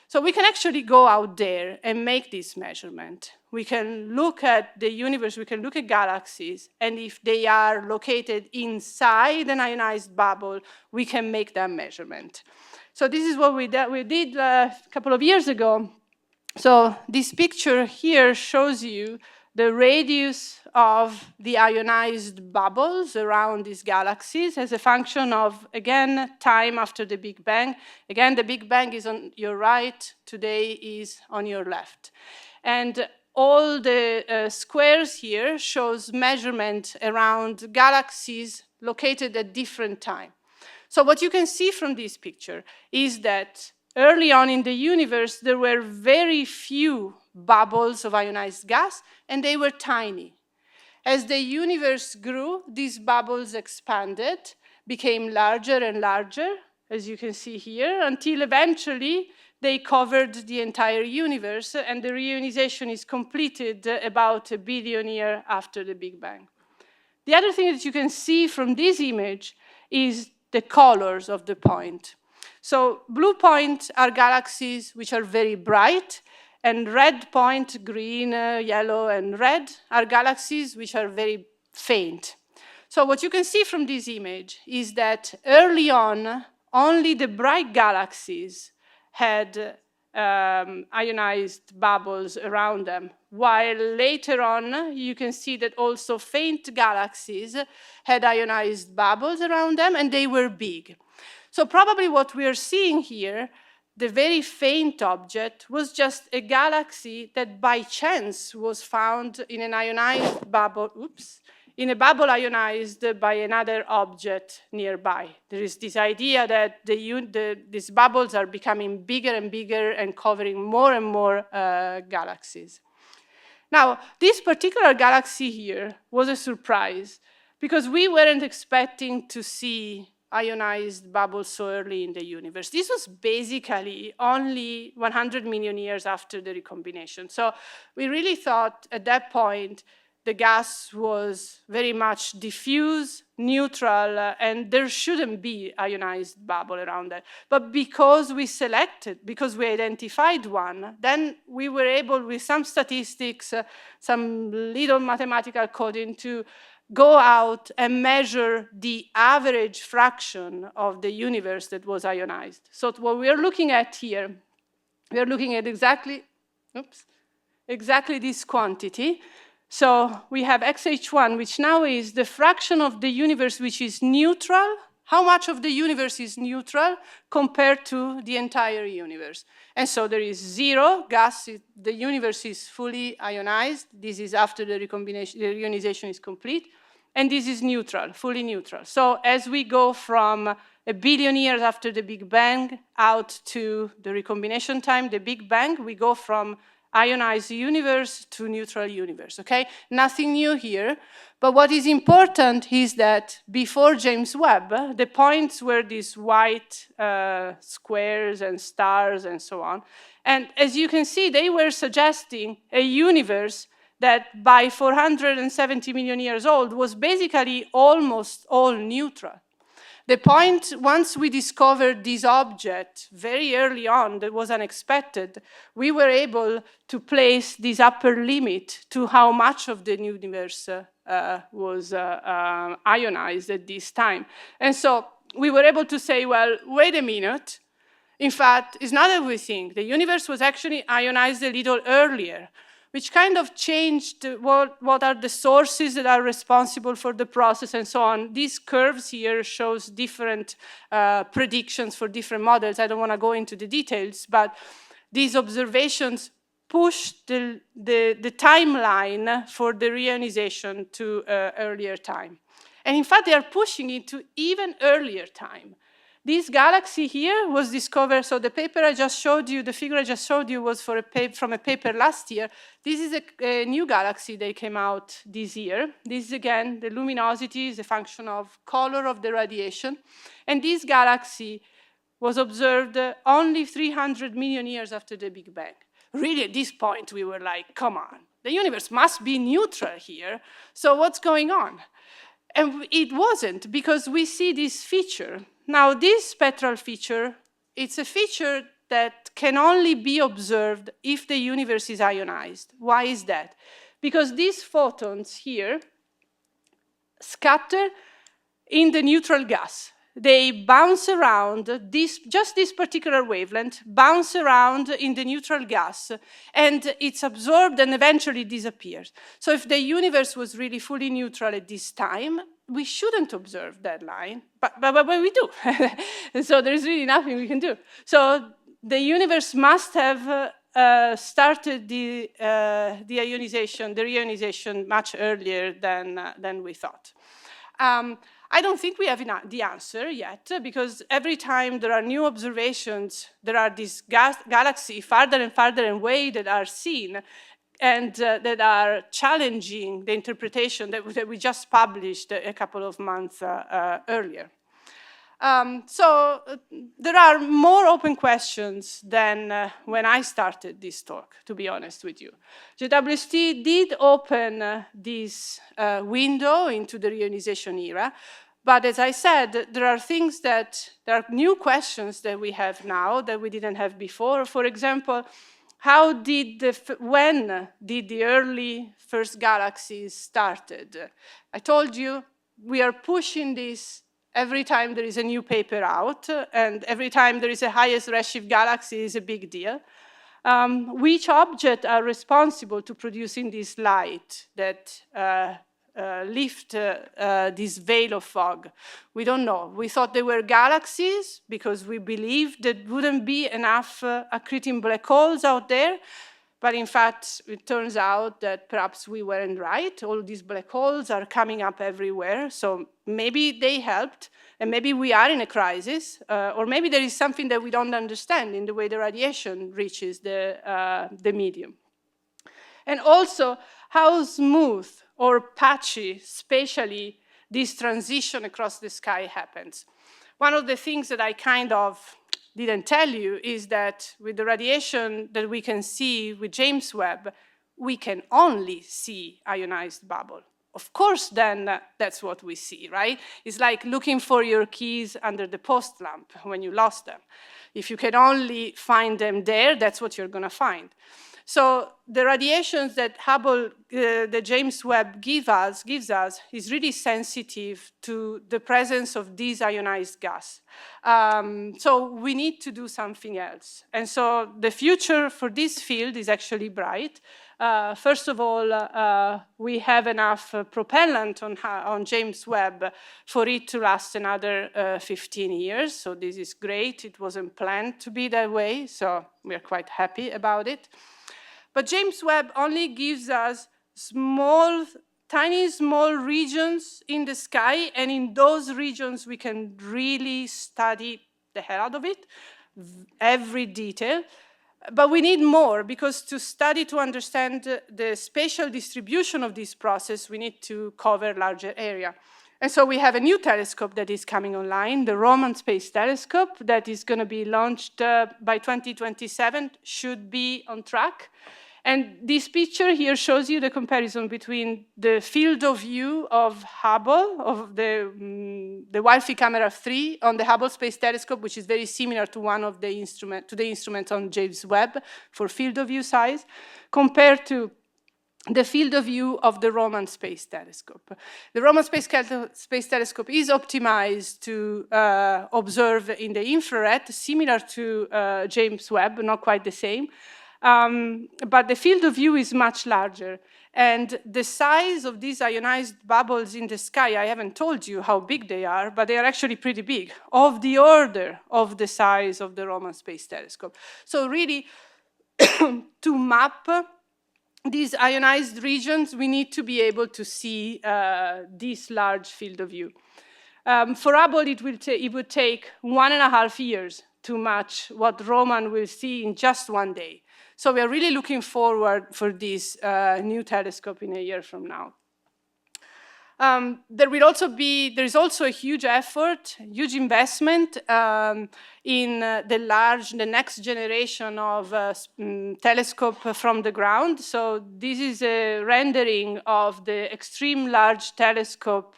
So we can actually go out there and make this measurement. We can look at the universe, we can look at galaxies, and if they are located inside an ionized bubble, we can make that measurement. So this is what we did a couple of years ago. So this picture here shows you the radius of the ionized bubbles around these galaxies as a function of, again, time after the Big Bang. Again, the Big Bang is on your right, today is on your left. And all the squares here shows measurement around galaxies located at different time. So what you can see from this picture is that early on in the universe, there were very few bubbles of ionized gas, and they were tiny. As the universe grew, these bubbles expanded, became larger and larger, as you can see here, until eventually they covered the entire universe, and the reionization is completed about 1 billion years after the Big Bang. The other thing that you can see from this image is the colors of the point. So blue points are galaxies which are very bright, and red point, green, yellow, and red are galaxies which are very faint. So what you can see from this image is that early on, only the bright galaxies had ionized bubbles around them, while later on, you can see that also faint galaxies had ionized bubbles around them, and they were big. So probably what we are seeing here, the very faint object, was just a galaxy that by chance was found in an ionized bubble, in a bubble ionized by another object nearby. There is this idea that these bubbles are becoming bigger and bigger and covering more and more galaxies. Now, this particular galaxy here was a surprise because we weren't expecting to see ionized bubbles so early in the universe. This was basically only 100 million years after the recombination. So we really thought at that point the gas was very much diffuse, neutral, and there shouldn't be ionized bubble around that. But because we identified one, then we were able, with some statistics, some little mathematical coding, to go out and measure the average fraction of the universe that was ionized. So what we are looking at here, we are looking at exactly this quantity. So we have XH1, which now is the fraction of the universe which is neutral. How much of the universe is neutral compared to the entire universe? And so there is zero gas, the universe is fully ionized. This is after the recombination, the reionization is complete. And this is neutral, fully neutral. So as we go from 1 billion years after the Big Bang out to the recombination time, the Big Bang, we go from ionized universe to neutral universe, okay? Nothing new here, but what is important is that before James Webb, the points were these white squares and stars and so on, and as you can see, they were suggesting a universe that by 470 million years old was basically almost all neutral. The point, once we discovered this object very early on that was unexpected, we were able to place this upper limit to how much of the universe was ionized at this time. And so we were able to say, well, wait a minute. In fact, it's not that we think. The universe was actually ionized a little earlier, which kind of changed what are the sources that are responsible for the process and so on. These curves here shows different predictions for different models. I don't want to go into the details, but these observations pushed the timeline for the reionization to earlier time. And in fact, they are pushing it to even earlier time. This galaxy here was discovered, so the paper I just showed you, the figure I just showed you was from a paper last year. This is a new galaxy that came out this year. This is, again, the luminosity is a function of color of the radiation. And this galaxy was observed only 300 million years after the Big Bang. Really, at this point, we were like, come on, the universe must be neutral here. So what's going on? And it wasn't, because we see this feature. Now, this spectral feature, it's a feature that can only be observed if the universe is ionized. Why is that? Because these photons here scatter in the neutral gas. They bounce around, just this particular wavelength, bounce around in the neutral gas, and it's absorbed and eventually disappears. So if the universe was really fully neutral at this time, we shouldn't observe that line, but we do. So there's really nothing we can do. So the universe must have started the reionization much earlier than we thought. I don't think we have the answer yet, because every time there are new observations, there are these galaxies farther and farther away that are seen, and that are challenging the interpretation that we just published a couple of months earlier. So there are more open questions than when I started this talk, to be honest with you. JWST did open this window into the reionization era, but as I said, there are new questions that we have now that we didn't have before. For example, when did the early first galaxies started? I told you we are pushing this every time there is a new paper out, and every time there is a highest redshift galaxy is a big deal. Which objects are responsible to producing this light that lift this veil of fog? We don't know. We thought they were galaxies because we believed there wouldn't be enough accreting black holes out there. But in fact, it turns out that perhaps we weren't right. All these black holes are coming up everywhere. So maybe they helped, and maybe we are in a crisis, or maybe there is something that we don't understand in the way the radiation reaches the medium. And also, how smooth or patchy spatially this transition across the sky happens. One of the things that I kind of didn't tell you is that with the radiation that we can see with James Webb, we can only see ionized bubble. Of course, then that's what we see, right? It's like looking for your keys under the post lamp when you lost them. If you can only find them there, that's what you're going to find. So the radiations that Hubble, the James Webb gives us is really sensitive to the presence of this ionized gas. So we need to do something else. And so the future for this field is actually bright. First of all, we have enough propellant on James Webb for it to last another 15 years. So this is great. It wasn't planned to be that way, so we're quite happy about it. But James Webb only gives us tiny small regions in the sky, and in those regions we can really study the hell out of it, every detail. But we need more, because to study, to understand the spatial distribution of this process, we need to cover larger area. And so we have a new telescope that is coming online, the Roman Space Telescope, that is going to be launched by 2027, should be on track. And this picture here shows you the comparison between the field of view of Hubble, of the Wi-Fi camera 3 on the Hubble Space Telescope, which is very similar to one of the instruments on James Webb for field of view size, compared to the field of view of the Roman Space Telescope. The Roman Space Telescope is optimized to observe in the infrared, similar to James Webb, not quite the same. But the field of view is much larger. And the size of these ionized bubbles in the sky, I haven't told you how big they are, but they are actually pretty big, of the order of the size of the Roman Space Telescope. So really, to map these ionized regions, we need to be able to see this large field of view. For Hubble, it would take 1.5 years to match what Roman will see in just one day. So we are really looking forward for this new telescope in a year from now. There is also a huge effort, huge investment in the next generation of telescope from the ground. So this is a rendering of the extreme large telescope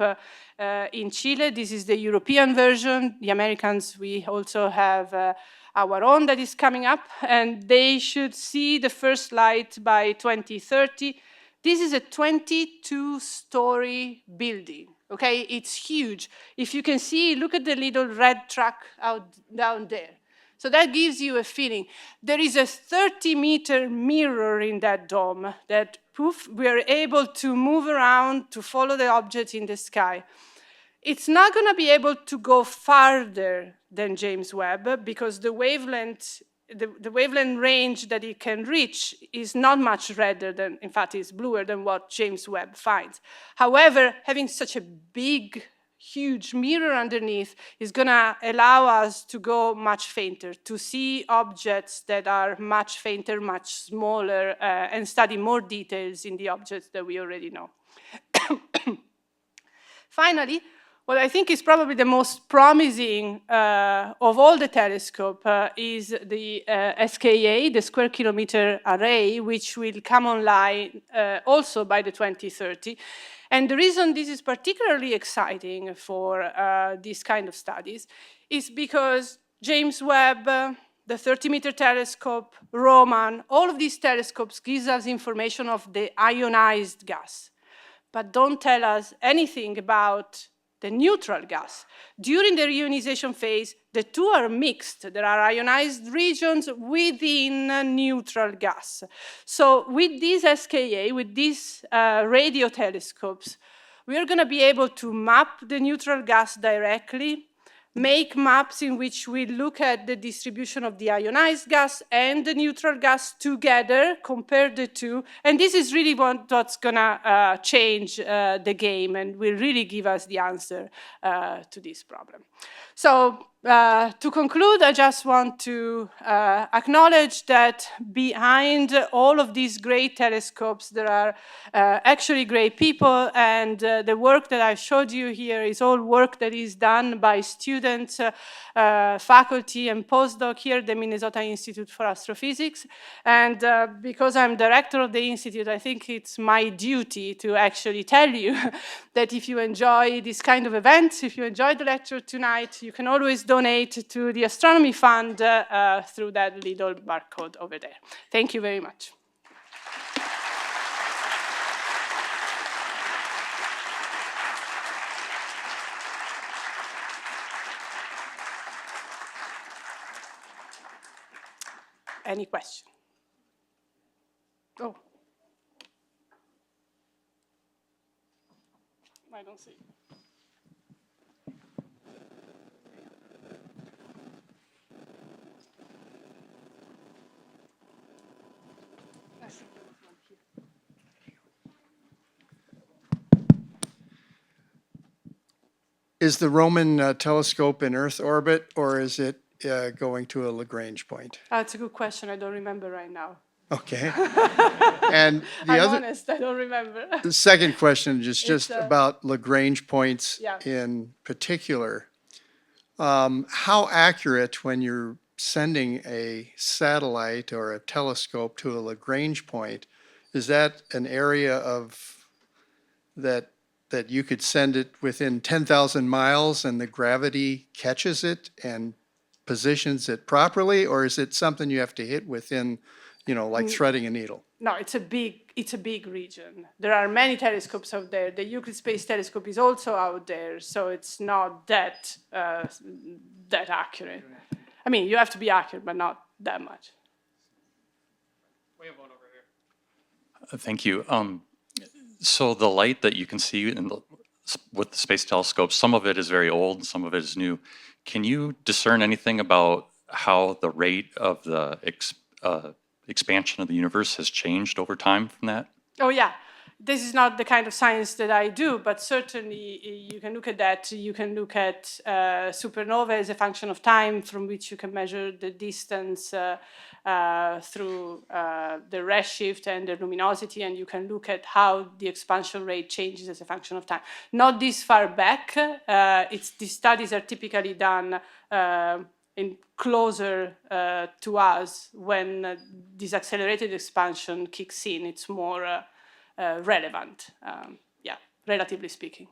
in Chile. This is the European version. The Americans, we also have our own that is coming up, and they should see the first light by 2030. This is a 22-story building, okay? It's huge. If you can see, look at the little red truck down there. So that gives you a feeling. There is a 30-meter mirror in that dome that, poof, we are able to move around to follow the objects in the sky. It's not going to be able to go farther than James Webb, because the wavelength range that it can reach is not much redder than, in fact, it's bluer than what James Webb finds. However, having such a big, huge mirror underneath is going to allow us to go much fainter, to see objects that are much fainter, much smaller, and study more details in the objects that we already know. Finally, what I think is probably the most promising of all the telescope is the SKA, the Square Kilometer Array, which will come online also by the 2030. And the reason this is particularly exciting for these kind of studies is because James Webb, the 30-meter telescope, Roman, all of these telescopes gives us information of the ionized gas, but don't tell us anything about the neutral gas. During the reionization phase, the two are mixed. There are ionized regions within neutral gas. So with these SKA, with these radio telescopes, we are going to be able to map the neutral gas directly, make maps in which we look at the distribution of the ionized gas and the neutral gas together, compare the two, and this is really what's gonna change the game and will really give us the answer to this problem. So to conclude, I just want to acknowledge that behind all of these great telescopes, there are actually great people, and the work that I showed you here is all work that is done by students, faculty, and postdoc here at the Minnesota Institute for Astrophysics. And because I'm director of the Institute, I think it's my duty to actually tell you that if you enjoy this kind of events, if you enjoyed the lecture tonight, you can always donate to the Astronomy Fund through that little barcode over there. Thank you very much. Any question? Oh. I don't see. Is the Roman telescope in Earth orbit, or is it going to a Lagrange point? That's a good question. I don't remember right now. Okay. And I'm honest, I don't remember. the second question is just It's, about Lagrange points Yeah. in particular. How accurate, when you're sending a satellite or a telescope to a Lagrange point, is that an area of that you could send it within 10,000 miles and the gravity catches it and positions it properly, or is it something you have to hit within, like threading a needle? No, it's a big region. There are many telescopes out there. The Euclid Space Telescope is also out there, so it's not that accurate. I mean, you have to be accurate, but not that much. We have one over here. Thank you. So the light that you can see with the space telescope, some of it is very old, and some of it is new. Can you discern anything about how the rate of the expansion of the universe has changed over time from that? Oh yeah, this is not the kind of science that I do, but certainly you can look at that. You can look at supernova as a function of time, from which you can measure the distance through the redshift and the luminosity, and you can look at how the expansion rate changes as a function of time. Not this far back. These studies are typically done in closer to us when this accelerated expansion kicks in. It's more relevant, yeah, relatively speaking.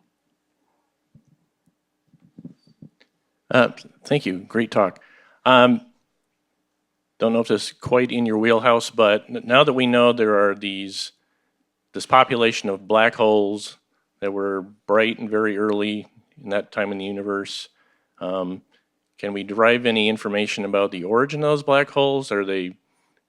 Thank you. Great talk. Don't know if this is quite in your wheelhouse, but now that we know there are this population of black holes that were bright and very early in that time in the universe, can we derive any information about the origin of those black holes? Are they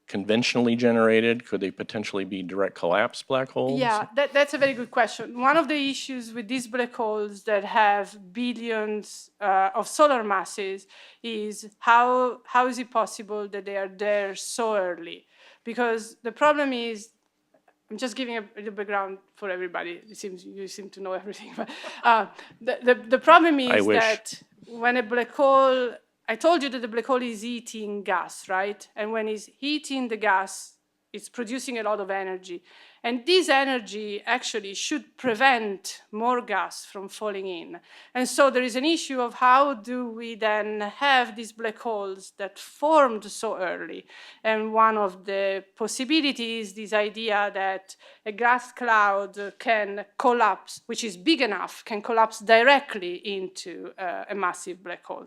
conventionally generated? Could they potentially be direct collapse black holes? Yeah, that's a very good question. One of the issues with these black holes that have billions of solar masses is how is it possible that they are there so early? Because the problem is, I'm just giving a little background for everybody. You seem to know everything. But the problem is that when a black hole, I told you that the black hole is heating gas, right? And when it's heating the gas, it's producing a lot of energy. And this energy actually should prevent more gas from falling in. And so there is an issue of how do we then have these black holes that formed so early. And one of the possibilities is this idea that a gas cloud can collapse, which is big enough, can collapse directly into a massive black hole.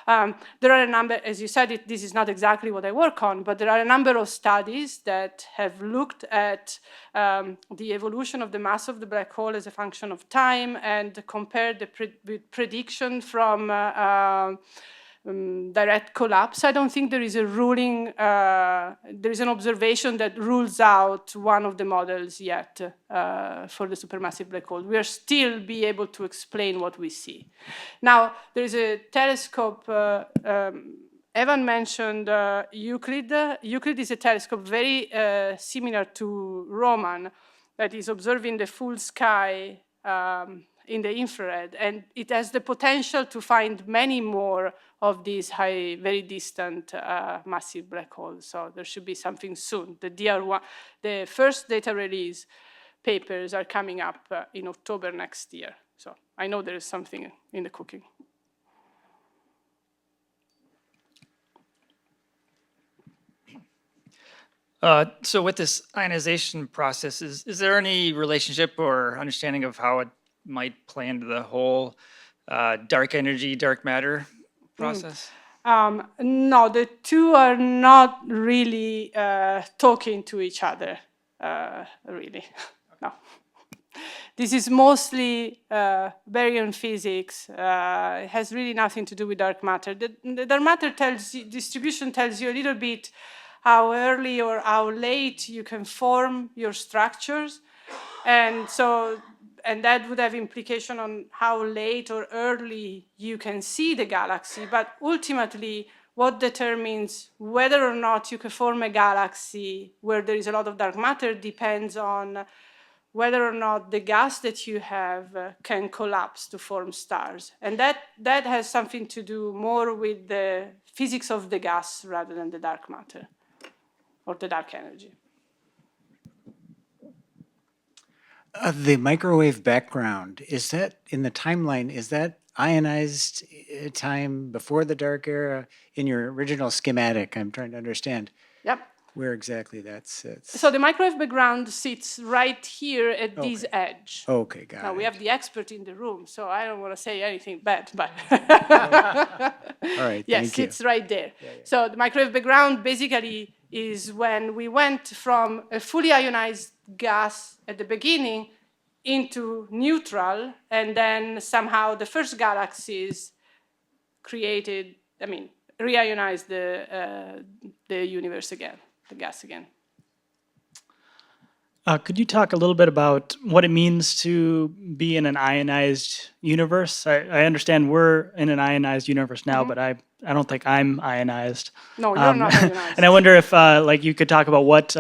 There are a number, as you said, this is not exactly what I work on, but there are a number of studies that have looked at the evolution of the mass of the black hole as a function of time and compared with prediction from direct collapse. I don't think there is a ruling, there is an observation that rules out one of the models yet for the supermassive black hole. We are still be able to explain what we see. Now, there is a telescope, Evan mentioned Euclid. Euclid is a telescope very similar to Roman that is observing the full sky in the infrared, and it has the potential to find many more of these very distant massive black holes. So there should be something soon. The DR1, the first data release papers are coming up in October next year. So I know there is something in the cooking. So with this ionization process, is there any relationship or understanding of how it might play into the whole dark energy, dark matter process? No, the two are not really talking to each other, really, no. This is mostly baryon physics. It has really nothing to do with dark matter. The dark matter distribution tells you a little bit how early or how late you can form your structures. And so, and that would have implication on how late or early you can see the galaxy. But ultimately, what determines whether or not you can form a galaxy where there is a lot of dark matter depends on whether or not the gas that you have can collapse to form stars. And that has something to do more with the physics of the gas rather than the dark matter or the dark energy. The microwave background, is that in the timeline, is that ionized time before the dark era in your original schematic? I'm trying to understand Yep. where exactly that sits. So the microwave background sits right here at this edge. Okay, got Now, it. we have the expert in the room, so I don't want to say anything bad, but All right, yes, thank you. it's right there. So the microwave background basically is when we went from a fully ionized gas at the beginning into neutral, and then somehow the first galaxies created, reionized the universe again, the gas again. Could you talk a little bit about what it means to be in an ionized universe? I understand we're in an ionized universe now, but I don't think I'm ionized. No, you're not ionized. And I wonder if like you could talk about what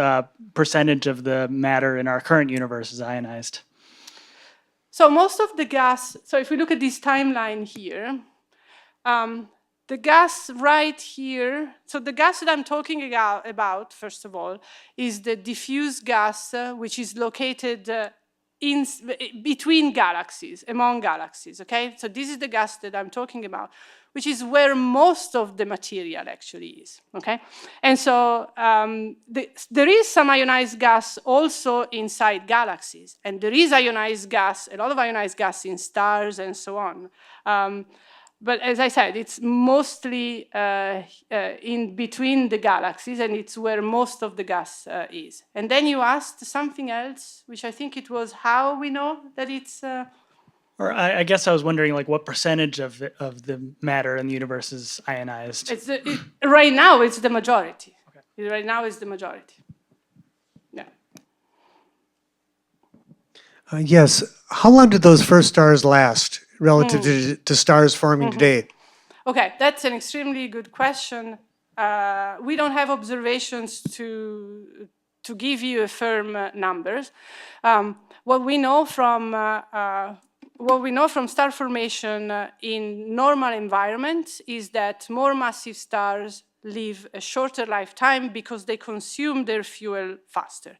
percentage of the matter in our current universe is ionized. So most of the gas, so if we look at this timeline here, the gas right here, so the gas that I'm talking about, first of all, is the diffuse gas, which is located between galaxies, among galaxies, okay? So this is the gas that I'm talking about, which is where most of the material actually is, okay? And so there is some ionized gas also inside galaxies, and there is ionized gas, a lot of ionized gas in stars and so on. But as I said, it's mostly in between the galaxies, and it's where most of the gas is. And then you asked something else, which I think it was how we know that it's... Or I guess I was wondering, like, what percentage of the matter in the universe is ionized? Right now, it's the majority. Okay. Right now, it's the majority. Yeah. Yes. How long did those first stars last relative to stars forming today? Okay, that's an extremely good question. We don't have observations to give you a firm numbers. What we know from star formation in normal environments is that more massive stars live a shorter lifetime because they consume their fuel faster.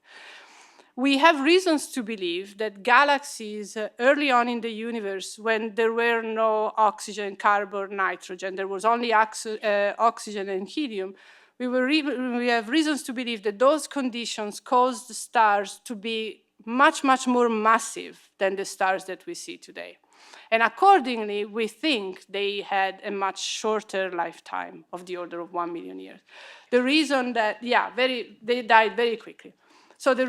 We have reasons to believe that galaxies early on in the universe, when there were no oxygen, carbon, nitrogen, there was only oxygen and helium, we have reasons to believe that those conditions caused the stars to be much, much more massive than the stars that we see today. And accordingly, we think they had a much shorter lifetime of the order of 1 million years. The reason that, they died very quickly. So the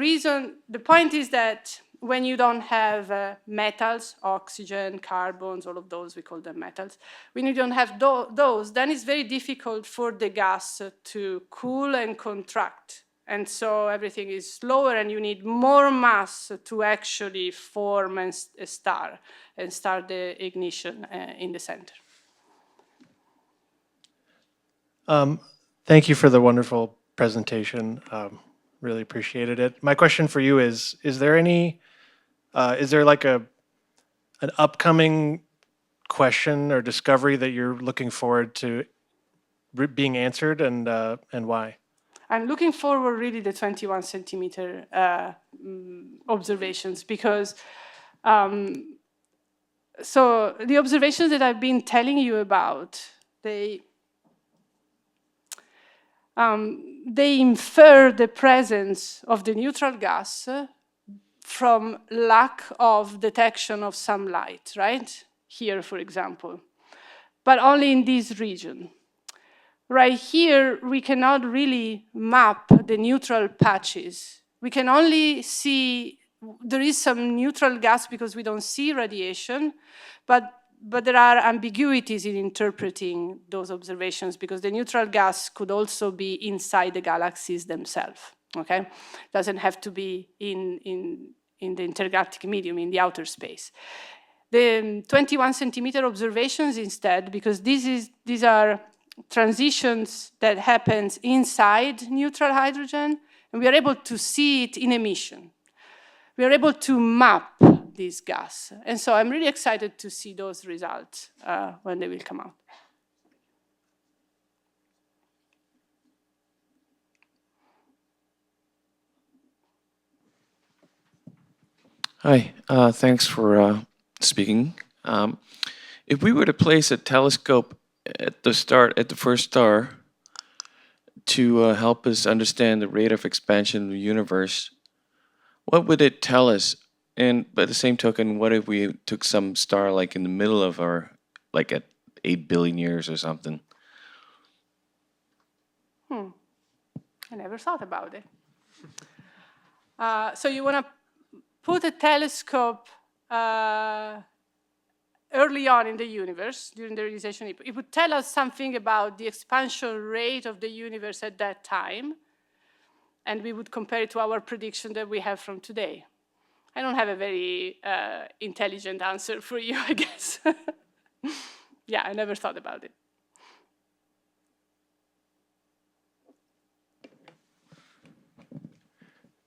point is that when you don't have metals, oxygen, carbons, all of those, we call them metals, when you don't have those, then it's very difficult for the gas to cool and contract. And so everything is slower, and you need more mass to actually form a star and start the ignition in the center. Thank you for the wonderful presentation. Really appreciated it. My question for you is there like an upcoming question or discovery that you're looking forward to being answered, and why? I'm looking forward really the 21 centimeter observations, because so the observations that I've been telling you about, they infer the presence of the neutral gas from lack of detection of some light, right? Here, for example, but only in this region. Right here, we cannot really map the neutral patches. We can only see there is some neutral gas because we don't see radiation, but but there are ambiguities in interpreting those observations because the neutral gas could also be inside the galaxies themselves, okay? Doesn't have to be in the intergalactic medium, in the outer space. The 21 centimeter observations instead, because these are transitions that happens inside neutral hydrogen, and we are able to see it in emission. We are able to map this gas. And so I'm really excited to see those results when they will come out. Hi, thanks for speaking. If we were to place a telescope at the first star, to help us understand the rate of expansion of the universe, what would it tell us? And by the same token, what if we took some star like in the middle of our, like at 8 billion years or something? I never thought about it. So you want to put a telescope early on in the universe, during the realization, it would tell us something about the expansion rate of the universe at that time, and we would compare it to our prediction that we have from today. I don't have a very intelligent answer for you, I guess. Yeah, I never thought about it.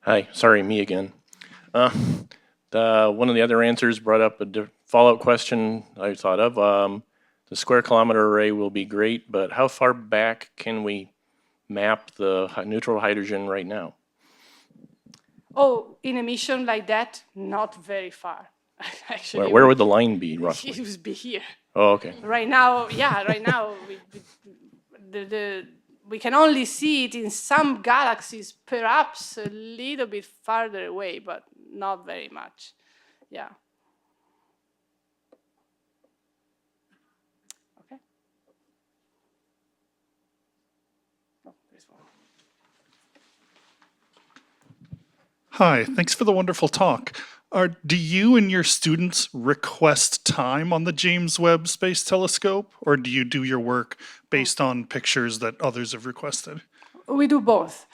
Hi, sorry, me again. One of the other answers brought up a follow-up question I thought of. The square kilometer array will be great, but how far back can we map the neutral hydrogen right now? Oh, in emission like that, not very far. Actually, Where would the line be, roughly? It would be here. Oh, okay. Right now, yeah, right now, we can only see it in some galaxies, perhaps a little bit farther away, but not very much. Yeah. Okay. Oh, there's one. Hi, thanks for the wonderful talk. Do you and your students request time on the James Webb Space Telescope, or do you do your work based on pictures that others have requested? We do both.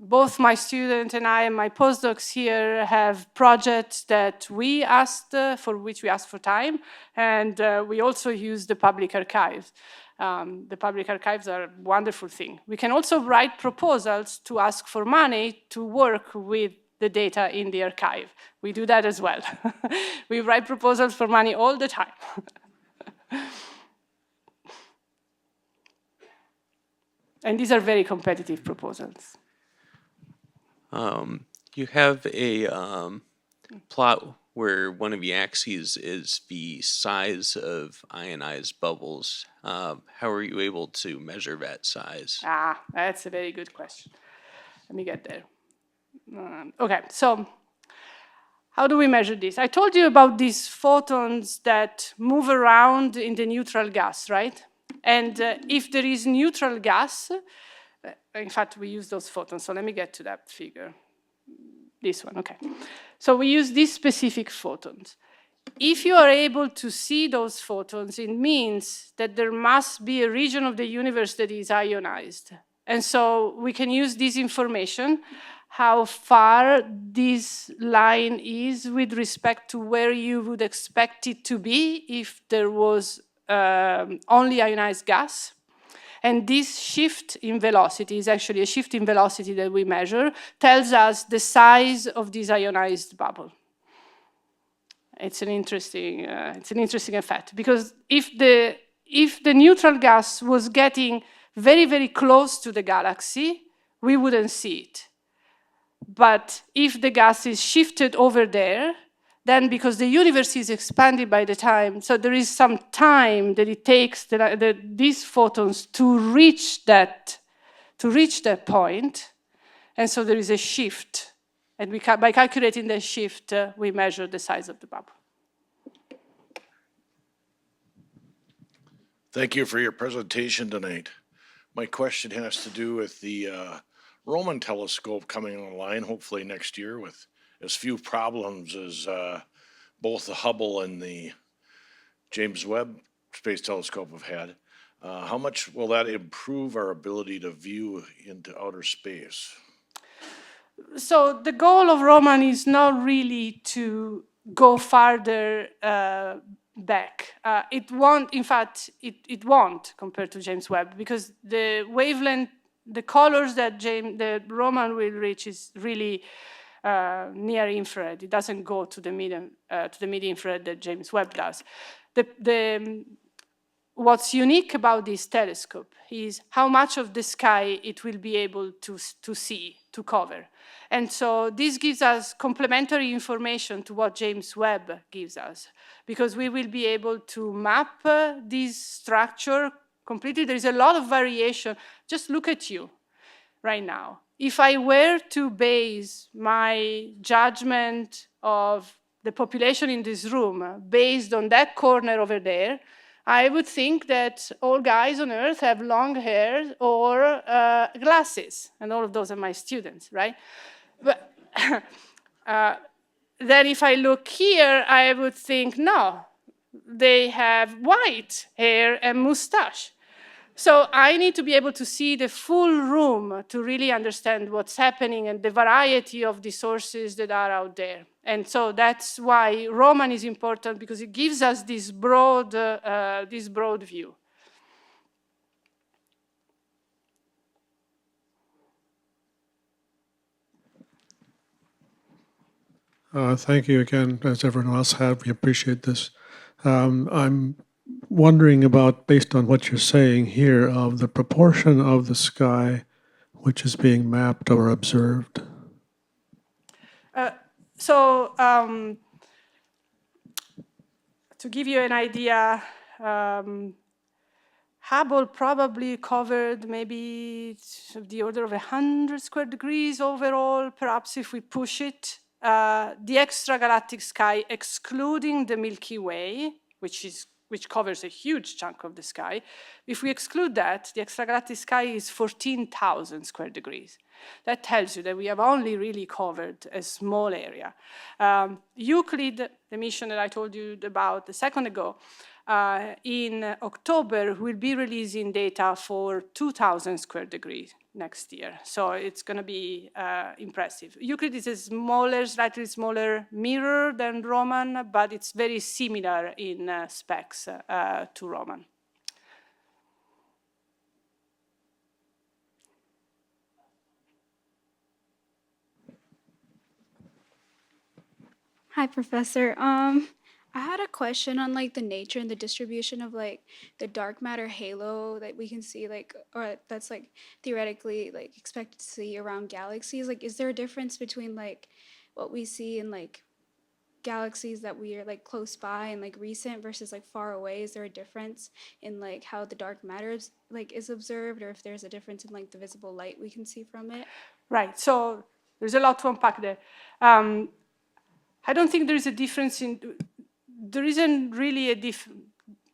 Both my student and I and my postdocs here have projects that we asked, for which we asked for time, and we also use the public archives. The public archives are a wonderful thing. We can also write proposals to ask for money to work with the data in the archive. We do that as well. We write proposals for money all the time. And these are very competitive proposals. You have a plot where one of the axes is the size of ionized bubbles. How are you able to measure that size? Ah, that's a very good question. Let me get there. Okay, so how do we measure this? I told you about these photons that move around in the neutral gas, right? And if there is neutral gas, in fact, we use those photons, so let me get to that figure. This one, okay. So we use these specific photons. If you are able to see those photons, it means that there must be a region of the universe that is ionized. And so we can use this information, how far this line is with respect to where you would expect it to be if there was only ionized gas. And this shift in velocity is actually a shift in velocity that we measure, tells us the size of this ionized bubble. It's an interesting effect, because if the neutral gas was getting very, very close to the galaxy, we wouldn't see it. But if the gas is shifted over there, then because the universe is expanded by the time, so there is some time that it takes these photons to reach that point, and so there is a shift. And by calculating the shift, we measure the size of the bubble. Thank you for your presentation tonight. My question has to do with the Roman telescope coming online, hopefully next year, with as few problems as both the Hubble and the James Webb Space Telescope have had, how much will that improve our ability to view into outer space? So the goal of Roman is not really to go farther back. It won't, in fact, it won't compared to James Webb, because the wavelength, the colors that Roman will reach is really near infrared. It doesn't go to the mid-infrared that James Webb does. What's unique about this telescope is how much of the sky it will be able to see, to cover. And so this gives us complementary information to what James Webb gives us, because we will be able to map this structure completely. There's a lot of variation. Just look at you right now. If I were to base my judgment of the population in this room based on that corner over there, I would think that all guys on Earth have long hair or glasses, and all of those are my students, right? But then if I look here, I would think, no, they have white hair and mustache. So I need to be able to see the full room to really understand what's happening and the variety of the sources that are out there. And so that's why Roman is important, because it gives us this broad view. Thank you again, as everyone else have. We appreciate this. I'm wondering about, based on what you're saying here, of the proportion of the sky which is being mapped or observed. To give you an idea, Hubble probably covered maybe the order of 100 square degrees overall, perhaps if we push it. The extragalactic sky, excluding the Milky Way, which covers a huge chunk of the sky, if we exclude that, the extragalactic sky is 14,000 square degrees. That tells you that we have only really covered a small area. Euclid, the mission that I told you about a second ago, in October, will be releasing data for 2,000 square degrees next year. So it's going to be impressive. Euclid is a smaller, slightly smaller mirror than Roman, but it's very similar in specs to Roman. Hi, Professor. I had a question on like the nature and the distribution of like the dark matter halo that we can see, like, or that's like theoretically like expected to see around galaxies. Like, is there a difference between like what we see in like galaxies that we are like close by and like recent versus like far away? Is there a difference in like how the dark matter is observed, or if there's a difference in like the visible light we can see from it? Right. So there's a lot to unpack there. I don't think there is a difference there isn't really a difference.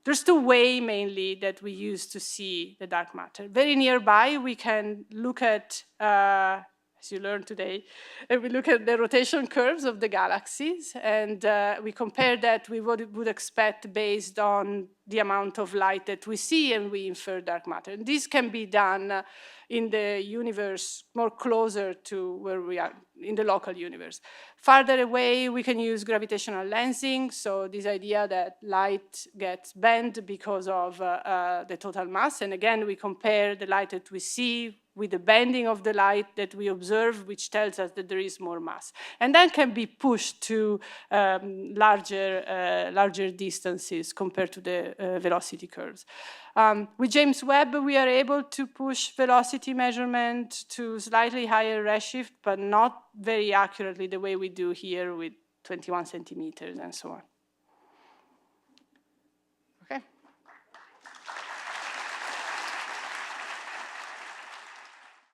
There's two ways mainly that we use to see the dark matter. Very nearby, we can look at, as you learned today, we look at the rotation curves of the galaxies, and we compare that with what we would expect based on the amount of light that we see, and we infer dark matter. And this can be done in the universe more closer to where we are, in the local universe. Farther away, we can use gravitational lensing, so this idea that light gets bent because of the total mass. And again, we compare the light that we see with the bending of the light that we observe, which tells us that there is more mass. And then can be pushed to larger distances compared to the velocity curves. With James Webb, we are able to push velocity measurement to slightly higher redshift, but not very accurately the way we do here with 21 centimeters and so on. Okay.